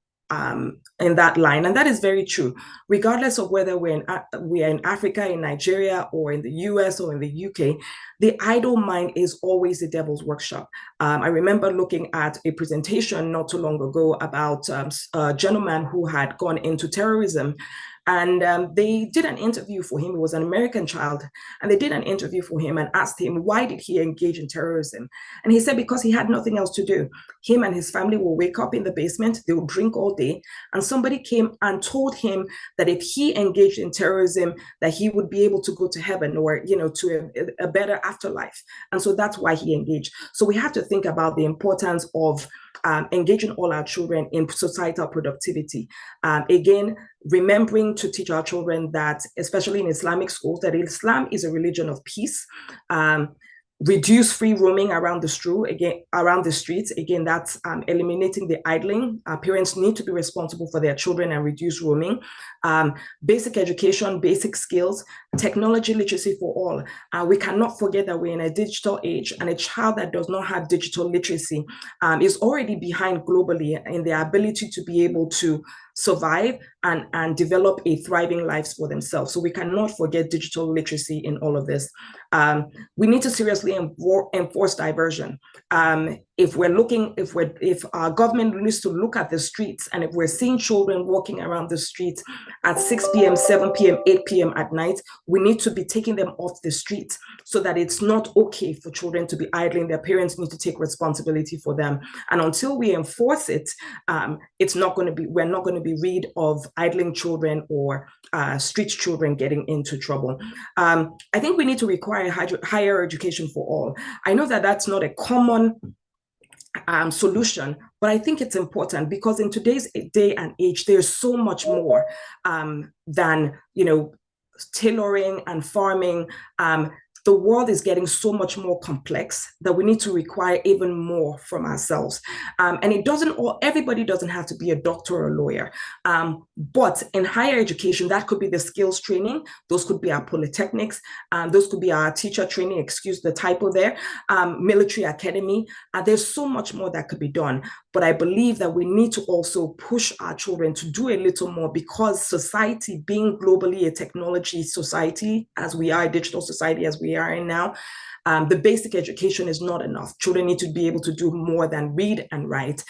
in that line, and that is very true. Regardless of whether we are in Africa, in Nigeria, or in the US or in the UK, the idle mind is always the devil's workshop. I remember looking at a presentation not too long ago about a gentleman who had gone into terrorism. And they did an interview for him. He was an American child. And they did an interview for him and asked him, why did he engage in terrorism? And he said, because he had nothing else to do. Him and his family will wake up in the basement, they will drink all day. And somebody came and told him that if he engaged in terrorism, that he would be able to go to heaven or, to a better afterlife. And so that's why he engaged. So we have to think about the importance of engaging all our children in societal productivity. Again, remembering to teach our children that, especially in Islamic schools, that Islam is a religion of peace. reduce free roaming around the streets. Again, that's eliminating the idling. Parents need to be responsible for their children and reduce roaming. Basic education, basic skills, technology literacy for all. We cannot forget that we're in a digital age, and a child that does not have digital literacy is already behind globally in their ability to be able to survive and develop a thriving lives for themselves. So we cannot forget digital literacy in all of this. We need to seriously enforce diversion. If our government needs to look at the streets, and if we're seeing children walking around the streets at 6 p.m., 7 p.m., 8 p.m. at night, we need to be taking them off the streets so that it's not okay for children to be idling. Their parents need to take responsibility for them. And until we enforce it, we're not going to be rid of idling children or street children getting into trouble. I think we need to require higher education for all. I know that that's not a common solution, but I think it's important because in today's day and age, there's so much more than, tailoring and farming. The world is getting so much more complex that we need to require even more from ourselves. And everybody doesn't have to be a doctor or a lawyer. But in higher education, that could be the skills training. Those could be our polytechnics. Those could be our teacher training, excuse the typo there, military academy. There's so much more that could be done. But I believe that we need to also push our children to do a little more because society, being globally a technology society, as we are, a digital society as we are in now, the basic education is not enough. Children need to be able to do more than read and write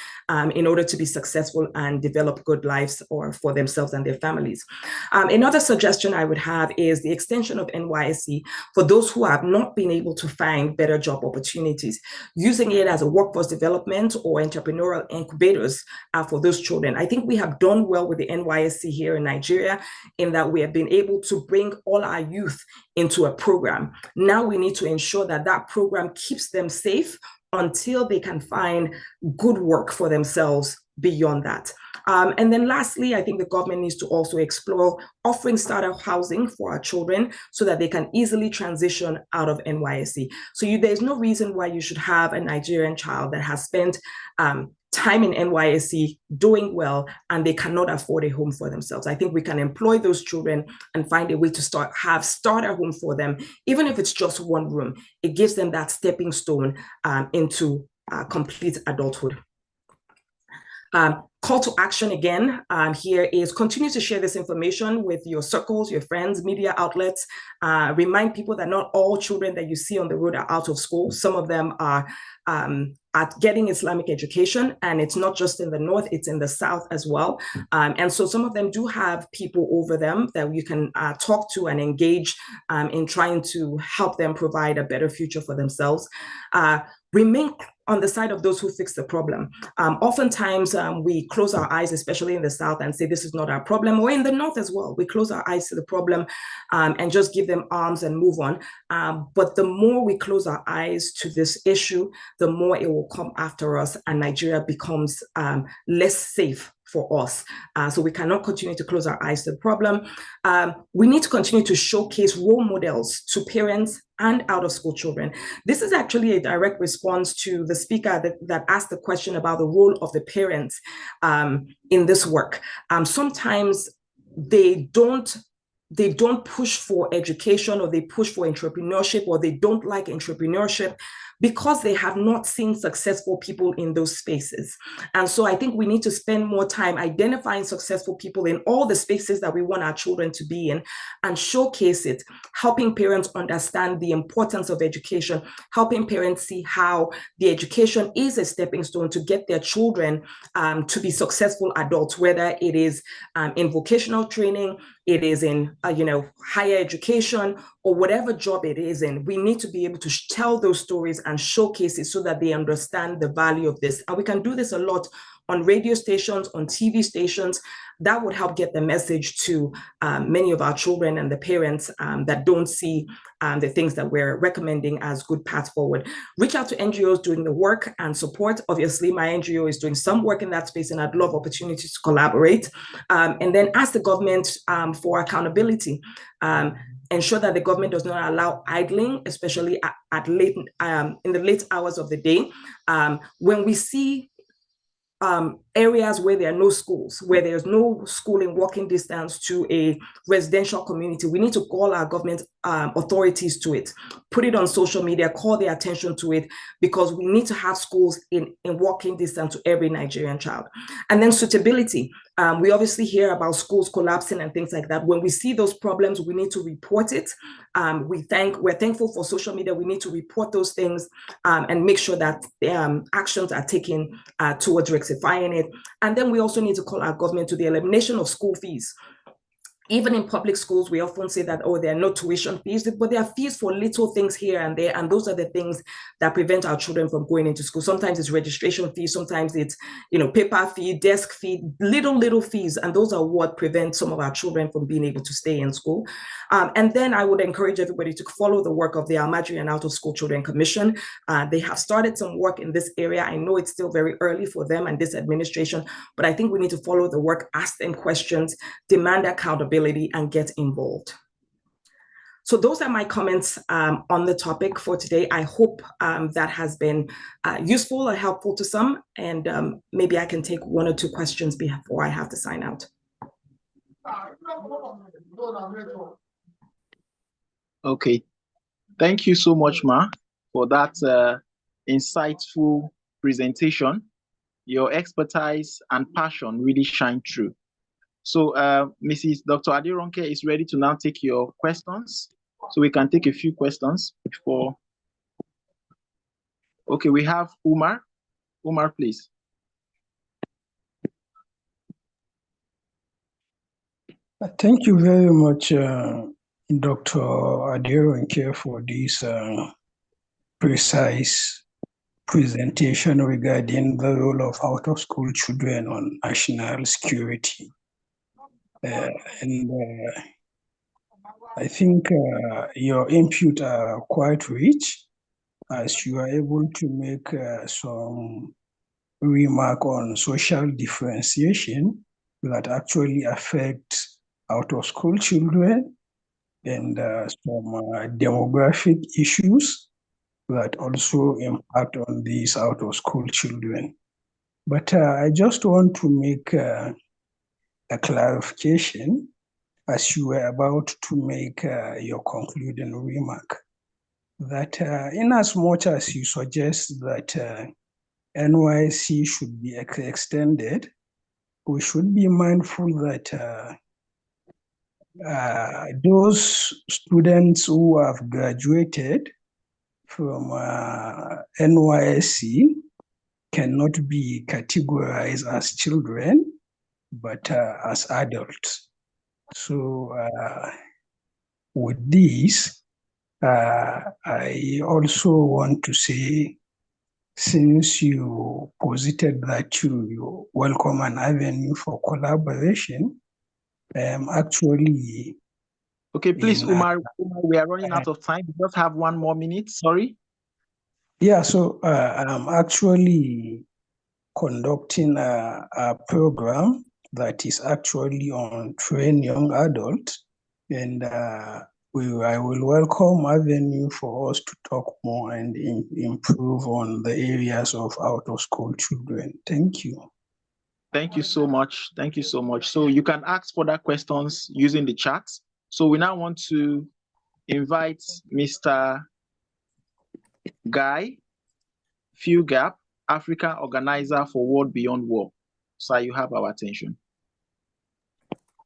in order to be successful and develop good lives for themselves and their families. Another suggestion I would have is the extension of NYSC for those who have not been able to find better job opportunities, using it as a workforce development or entrepreneurial incubators for those children. I think we have done well with the NYSC here in Nigeria in that we have been able to bring all our youth into a program. Now we need to ensure that that program keeps them safe until they can find good work for themselves beyond that. And then lastly, I think the government needs to also explore offering startup housing for our children so that they can easily transition out of NYSC. So there's no reason why you should have a Nigerian child that has spent time in NYSC doing well and they cannot afford a home for themselves. I think we can employ those children and find a way to start a home for them, even if it's just one room. It gives them that stepping stone into complete adulthood. Call to action again here is continue to share this information with your circles, your friends, media outlets. Remind people that not all children that you see on the road are out of school. Some of them are getting Islamic education, and it's not just in the north, it's in the south as well. And so some of them do have people over them that you can talk to and engage in trying to help them provide a better future for themselves. Remain on the side of those who fix the problem. Oftentimes we close our eyes, especially in the South, and say this is not our problem, or in the North as well. We close our eyes to the problem and just give them arms and move on. But the more we close our eyes to this issue, the more it will come after us, and Nigeria becomes less safe for us. So we cannot continue to close our eyes to the problem. We need to continue to showcase role models to parents and out-of-school children. This is actually a direct response to the speaker that asked the question about the role of the parents in this work. Sometimes they don't push for education, or they push for entrepreneurship, or they don't like entrepreneurship because they have not seen successful people in those spaces. And so I think we need to spend more time identifying successful people in all the spaces that we want our children to be in and showcase it, helping parents understand the importance of education, helping parents see how the education is a stepping stone to get their children to be successful adults, whether it is in vocational training, it is in higher education, or whatever job it is in. We need to be able to tell those stories and showcase it so that they understand the value of this. And we can do this a lot on radio stations, on TV stations. That would help get the message to many of our children and the parents that don't see the things that we're recommending as good paths forward. Reach out to NGOs doing the work and support. Obviously, my NGO is doing some work in that space, and I'd love opportunities to collaborate. And then ask the government for accountability. ensure that the government does not allow idling, especially at late in the late hours of the day. When we see areas where there are no schools, where there's no school in walking distance to a residential community, we need to call our government authorities to it, put it on social media, call their attention to it, because we need to have schools in walking distance to every Nigerian child. And then suitability. We obviously hear about schools collapsing and things like that. When we see those problems, we need to report it. We're thankful for social media. We need to report those things and make sure that actions are taken towards rectifying it. And then we also need to call our government to the elimination of school fees. Even in public schools, we often say that, oh, there are no tuition fees, but there are fees for little things here and there. And those are the things that prevent our children from going into school. Sometimes it's registration fees, sometimes it's, paper fee, desk fee, little fees. And those are what prevent some of our children from being able to stay in school. And then I would encourage everybody to follow the work of the Almajiri and Out of School Children Commission. They have started some work in this area. I know it's still very early for them and this administration, but I think we need to follow the work, ask them questions, demand accountability, and get involved. So those are my comments on the topic for today. I hope that has been useful or helpful to some, and maybe I can take one or two questions before I have to sign out. Okay, thank you so much, Ma, for that insightful presentation. Your expertise and passion really shine through. So Mrs. Dr. Adironke is ready to now take your questions. So we can take a few questions before. Okay, we have Umar. Umar, please. Thank you very much, Dr. Adironke, for this precise presentation regarding the role of out-of-school children on national security. I think your input are quite rich, as you are able to make some remark on social differentiation that actually affects out-of-school children, and some demographic issues that also impact on these out-of-school children. But I just want to make a clarification as you were about to make your concluding remark, that in as much as you suggest that NYSC should be extended, we should be mindful that those students who have graduated from NYSC cannot be categorized as children, but as adults. So with this, I also want to say, since you posited that you welcome an avenue for collaboration, actually... Okay, please, Umar, we are running out of time. We just have 1 more minute, sorry. Yeah, so I'm actually conducting a program that is actually on train young adults, and I will welcome avenue for us to talk more and improve on the areas of out-of-school children. Thank you. Thank you so much. Thank you so much. So you can ask further questions using the chat. So we now want to invite Mr. Guy Fugap, Africa organizer for World Beyond War. So you have our attention.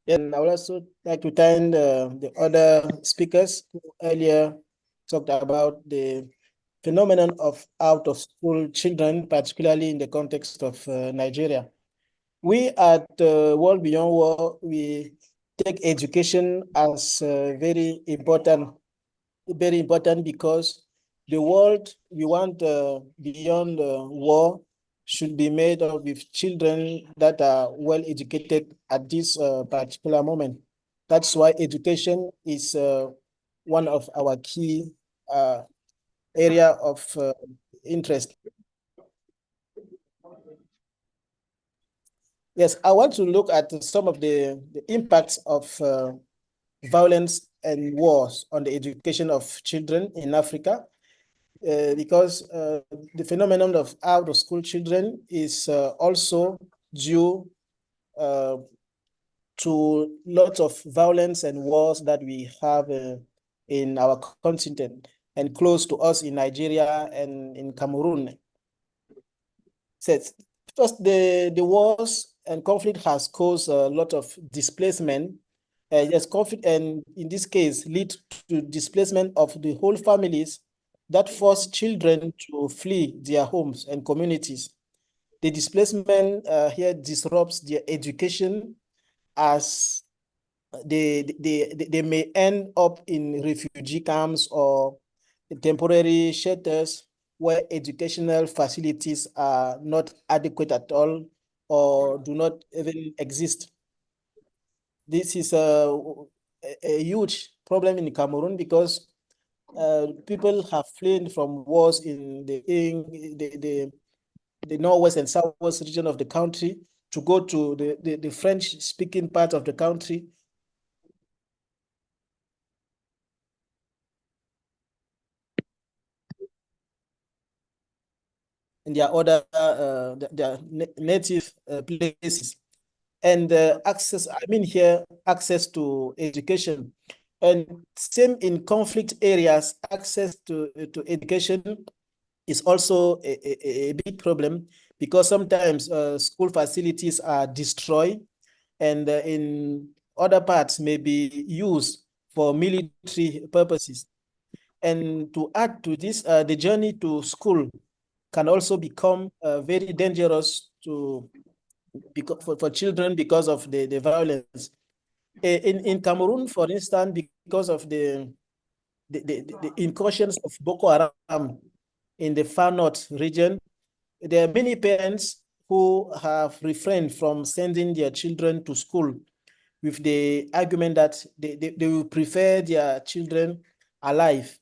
And I would also like to thank the other speakers who earlier talked about the phenomenon of out-of-school children, particularly in the context of Nigeria. We at World Beyond War, we take education as very important because the world we want beyond war should be made of with children that are well educated at this particular moment. That's why education is one of our key area of interest. Yes, I want to look at some of the impacts of violence and wars on the education of children in Africa, because the phenomenon of out-of-school children is also due to lots of violence and wars that we have in our continent and close to us in Nigeria and in Cameroon. First, the wars and conflict has caused a lot of displacement. Yes, conflict, and in this case, lead to displacement of the whole families that force children to flee their homes and communities. The displacement here disrupts their education, as they may end up in refugee camps or temporary shelters where educational facilities are not adequate at all or do not even exist. This is a huge problem in Cameroon because people have fled from wars in the northwest and southwest region of the country to go to the French-speaking part of the country. In their other their native places, and access to education, and same in conflict areas, access to education is also a big problem, because sometimes school facilities are destroyed, and in other parts may be used for military purposes. And to add to this, the journey to school can also become very dangerous for children because of the violence. In Cameroon, for instance, because of the incursions of Boko Haram in the far north region, there are many parents who have refrained from sending their children to school with the argument that they will prefer their children alive,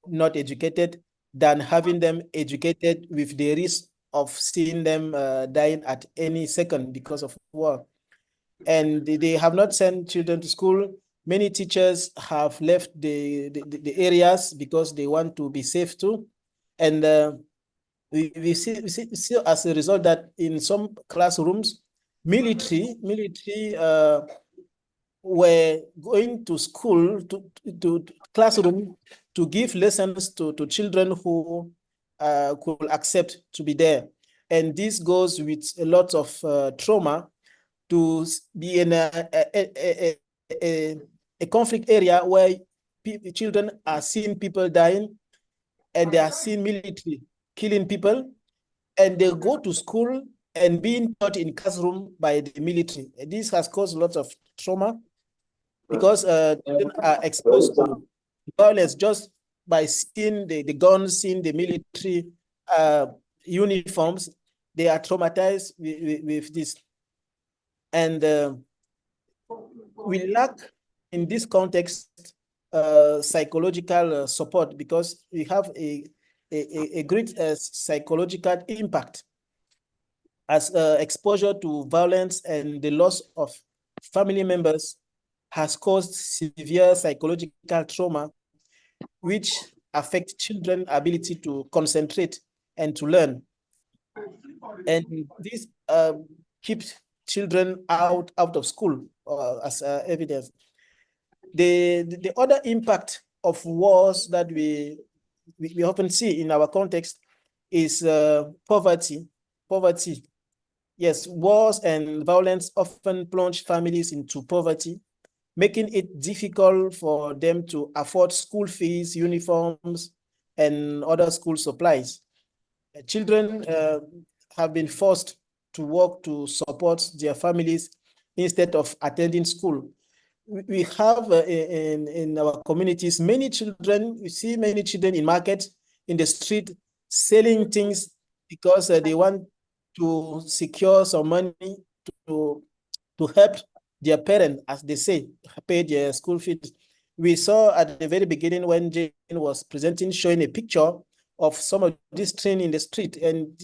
not educated, than having them educated with the risk of seeing them dying at any second because of war. And they have not sent children to school. Many teachers have left the areas because they want to be safe too. And we see as a result that in some classrooms, military were going to school, to classroom, to give lessons to children who could accept to be there. And this goes with a lot of trauma to be in a conflict area where children are seeing people dying, and they are seeing military killing people, and they go to school and being taught in classroom by the military. And this has caused lots of trauma, because children are exposed to violence just by seeing the guns, seeing the military uniforms. They are traumatized with this. And we lack, in this context, psychological support, because we have a great psychological impact, as exposure to violence and the loss of family members has caused severe psychological trauma, which affect children's ability to concentrate and to learn. And this keeps children out of school, as evidence. The other impact of wars that we often see in our context is poverty. Yes, wars and violence often plunge families into poverty, making it difficult for them to afford school fees, uniforms, and other school supplies. Children have been forced to work to support their families instead of attending school. We have in our communities many children. We see many children in markets, in the street, selling things because they want to secure some money to help their parents, as they say, pay their school fees. We saw at the very beginning when Jane was presenting, showing a picture of some of this train in the street, and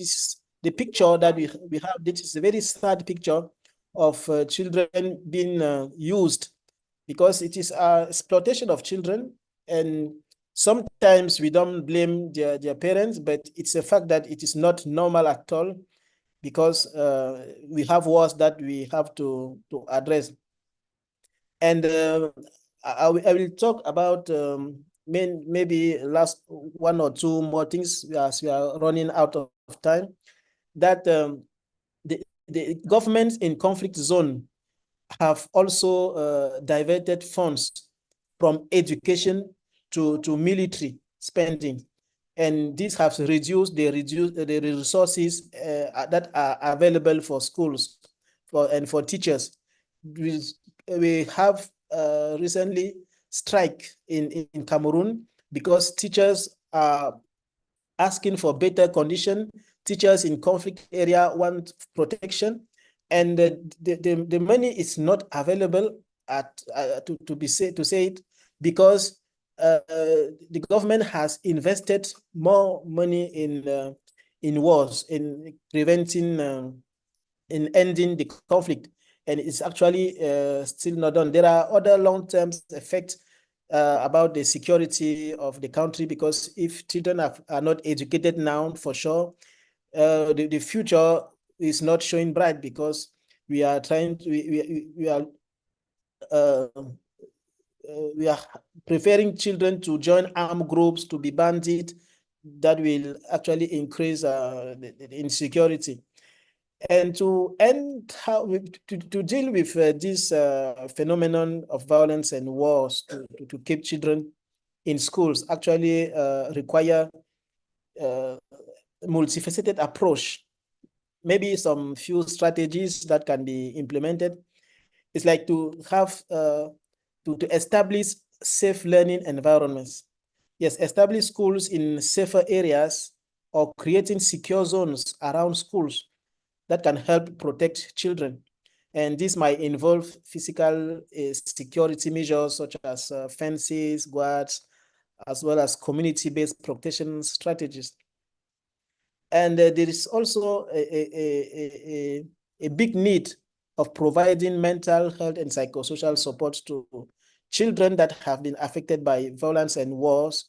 the picture that we have. This is a very sad picture of children being used because it is exploitation of children, and sometimes we don't blame their parents, but it's a fact that it is not normal at all, because we have wars that we have to address. And I will talk about maybe last one or two more things as we are running out of time, that the governments in conflict zone have also diverted funds from education to military spending. And this has reduced the resources that are available for schools and for teachers. We have recently strike in Cameroon because teachers are asking for better condition. Teachers in conflict area want protection, and the money is not available to say it, because the government has invested more money in wars, in preventing, in ending the conflict, and it's actually still not done. There are other long-term effects about the security of the country, because if children are not educated now, for sure, the future is not showing bright, because we are trying to, we are preferring children to join armed groups, to be bandit, that will actually increase the insecurity. And to end to deal with this phenomenon of violence and wars, to keep children in schools, actually require a multifaceted approach. Maybe some few strategies that can be implemented. It's like to have to establish safe learning environments. Yes, establish schools in safer areas, or creating secure zones around schools that can help protect children. And this might involve physical security measures such as fences, guards, as well as community-based protection strategies. And there is also a big need of providing mental health and psychosocial support to children that have been affected by violence and wars,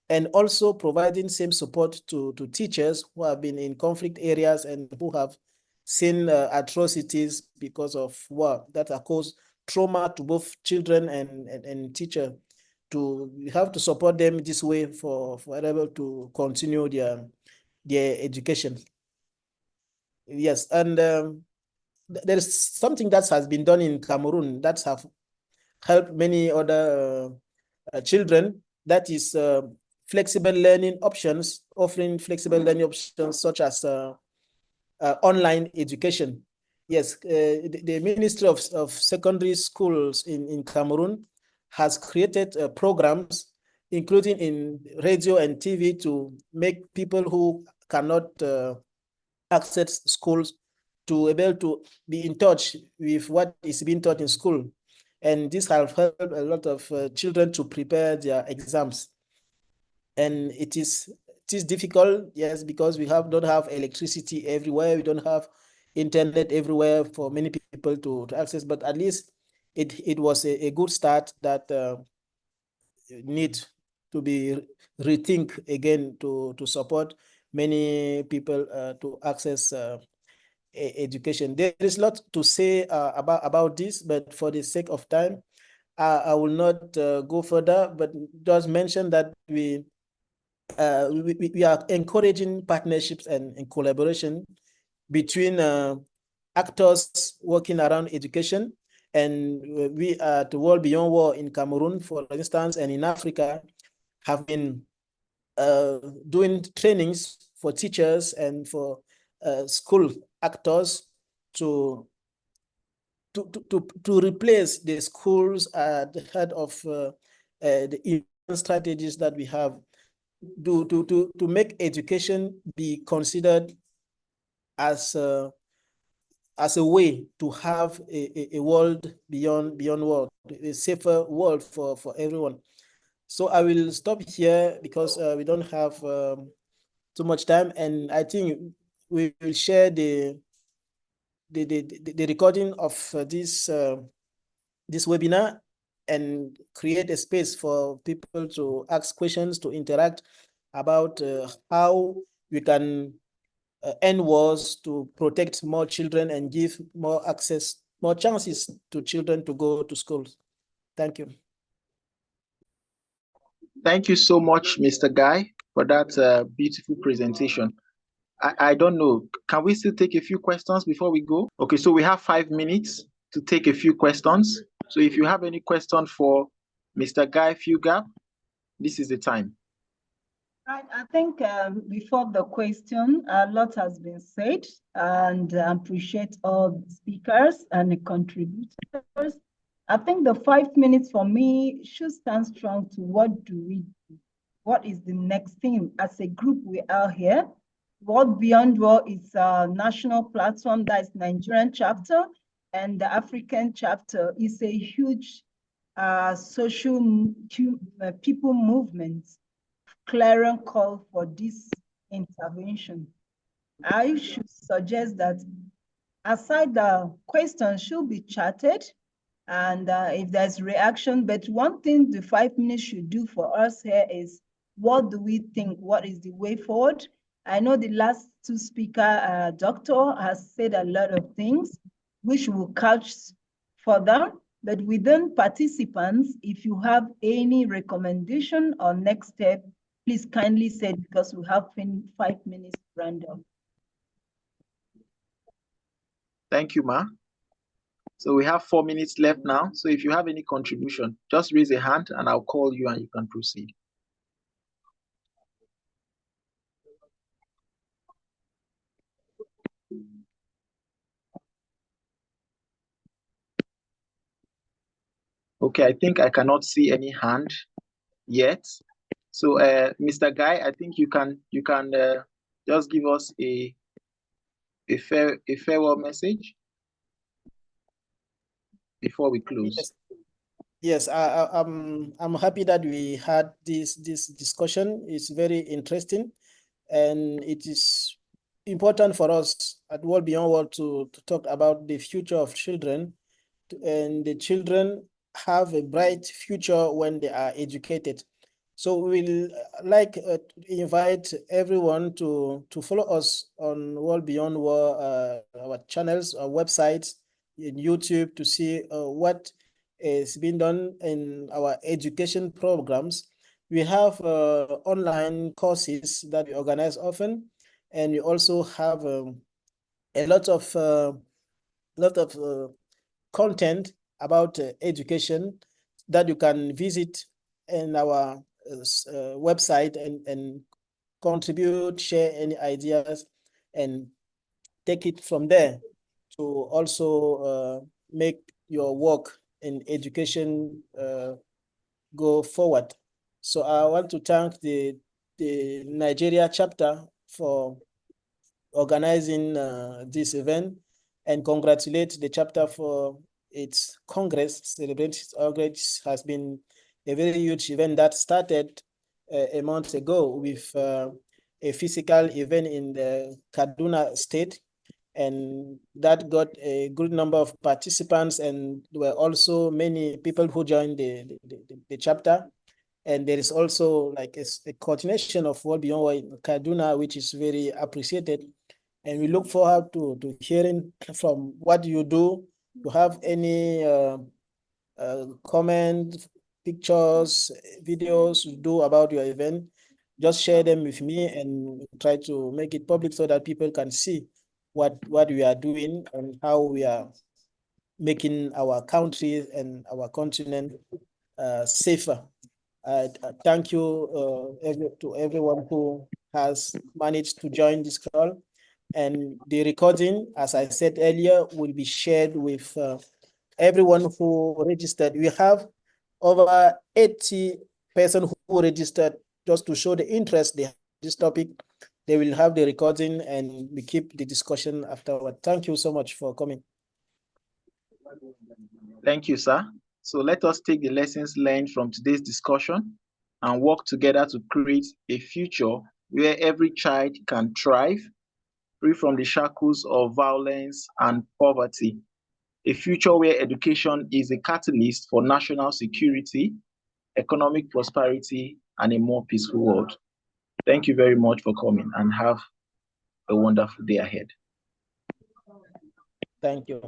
and also providing same support to teachers who have been in conflict areas and who have seen atrocities because of war that have caused trauma to both children and teacher. We have to support them this way for able to continue their education. Yes, and there is something that has been done in Cameroon that have helped many other children, that is flexible learning options, offering flexible learning options such as online education. Yes, the Ministry of Secondary Schools in Cameroon has created programs, including in radio and TV, to make people who cannot access schools to be able to be in touch with what is being taught in school. And this has helped a lot of children to prepare their exams. And it is difficult, yes, because we don't have electricity everywhere. We don't have internet everywhere for many people to access, but at least it was a good start that need to be rethink again to support many people to access education. There is a lot to say about this, but for the sake of time, I will not go further, but just mention that we are encouraging partnerships and collaboration between actors working around education. And we at World Beyond War in Cameroon, for instance, and in Africa, have been doing trainings for teachers and for school actors to replace the schools at the head of the strategies that we have, to make education be considered as a way to have a world beyond world, a safer world for everyone. So I will stop here because we don't have too much time, and I think we will share the recording of this webinar and create a space for people to ask questions, to interact about how we can end wars, to protect more children and give more access, more chances to children to go to schools. Thank you. Thank you so much, Mr. Guy, for that beautiful presentation. I don't know, can we still take a few questions before we go? Okay, so we have 5 minutes to take a few questions. So if you have any question for Mr. Guy Fugab, this is the time. Right, I think before the question, a lot has been said, and I appreciate all the speakers and the contributors. I think the 5 minutes for me should stand strong to what do we do? What is the next thing? As a group, we are here. World Beyond War is a national platform that is Nigerian chapter, and the African chapter is a huge social people movement. Clarion call for this intervention. I should suggest that aside the questions should be chatted, and if there's reaction, but one thing the 5 minutes should do for us here is, what do we think? What is the way forward? I know the last two speaker, doctor has said a lot of things which will couch further, but within participants, if you have any recommendation or next step, please kindly say it, because we have 5 minutes to round up. Thank you, Ma. So we have 4 minutes left now. So if you have any contribution, just raise a hand and I'll call you and you can proceed. Okay, I think I cannot see any hand yet. So Mr. Guy, I think you can just give us a farewell message before we close. Yes, I'm happy that we had this discussion. It's very interesting, and it is important for us at World Beyond World to talk about the future of children, and the children have a bright future when they are educated. So we'll like to invite everyone to follow us on World Beyond War, our channels, our websites, in YouTube, to see what is being done in our education programs. We have online courses that we organize often, and we also have a lot of content about education that you can visit in our website and contribute, share any ideas, and take it from there to also make your work in education go forward. So I want to thank the Nigeria chapter for organizing this event, and congratulate the chapter for its Congress. Celebrating its Congress has been a very huge event that started a month ago with a physical event in the Kaduna state, and that got a good number of participants, and there were also many people who joined the chapter. And there is also like a coordination of World Beyond War in Kaduna, which is very appreciated. And we look forward to hearing from what you do. To have any comment, pictures, videos you do about your event, just share them with me and try to make it public so that people can see what we are doing and how we are making our country and our continent safer. Thank you to everyone who has managed to join this call. And the recording, as I said earlier, will be shared with everyone who registered. We have over 80 persons who registered just to show the interest they have in this topic. They will have the recording and we keep the discussion afterward. Thank you so much for coming. Thank you, sir. So let us take the lessons learned from today's discussion and work together to create a future where every child can thrive, free from the shackles of violence and poverty. a future where education is a catalyst for national security, economic prosperity, and a more peaceful world. Thank you very much for coming, and have a wonderful day ahead. Thank you.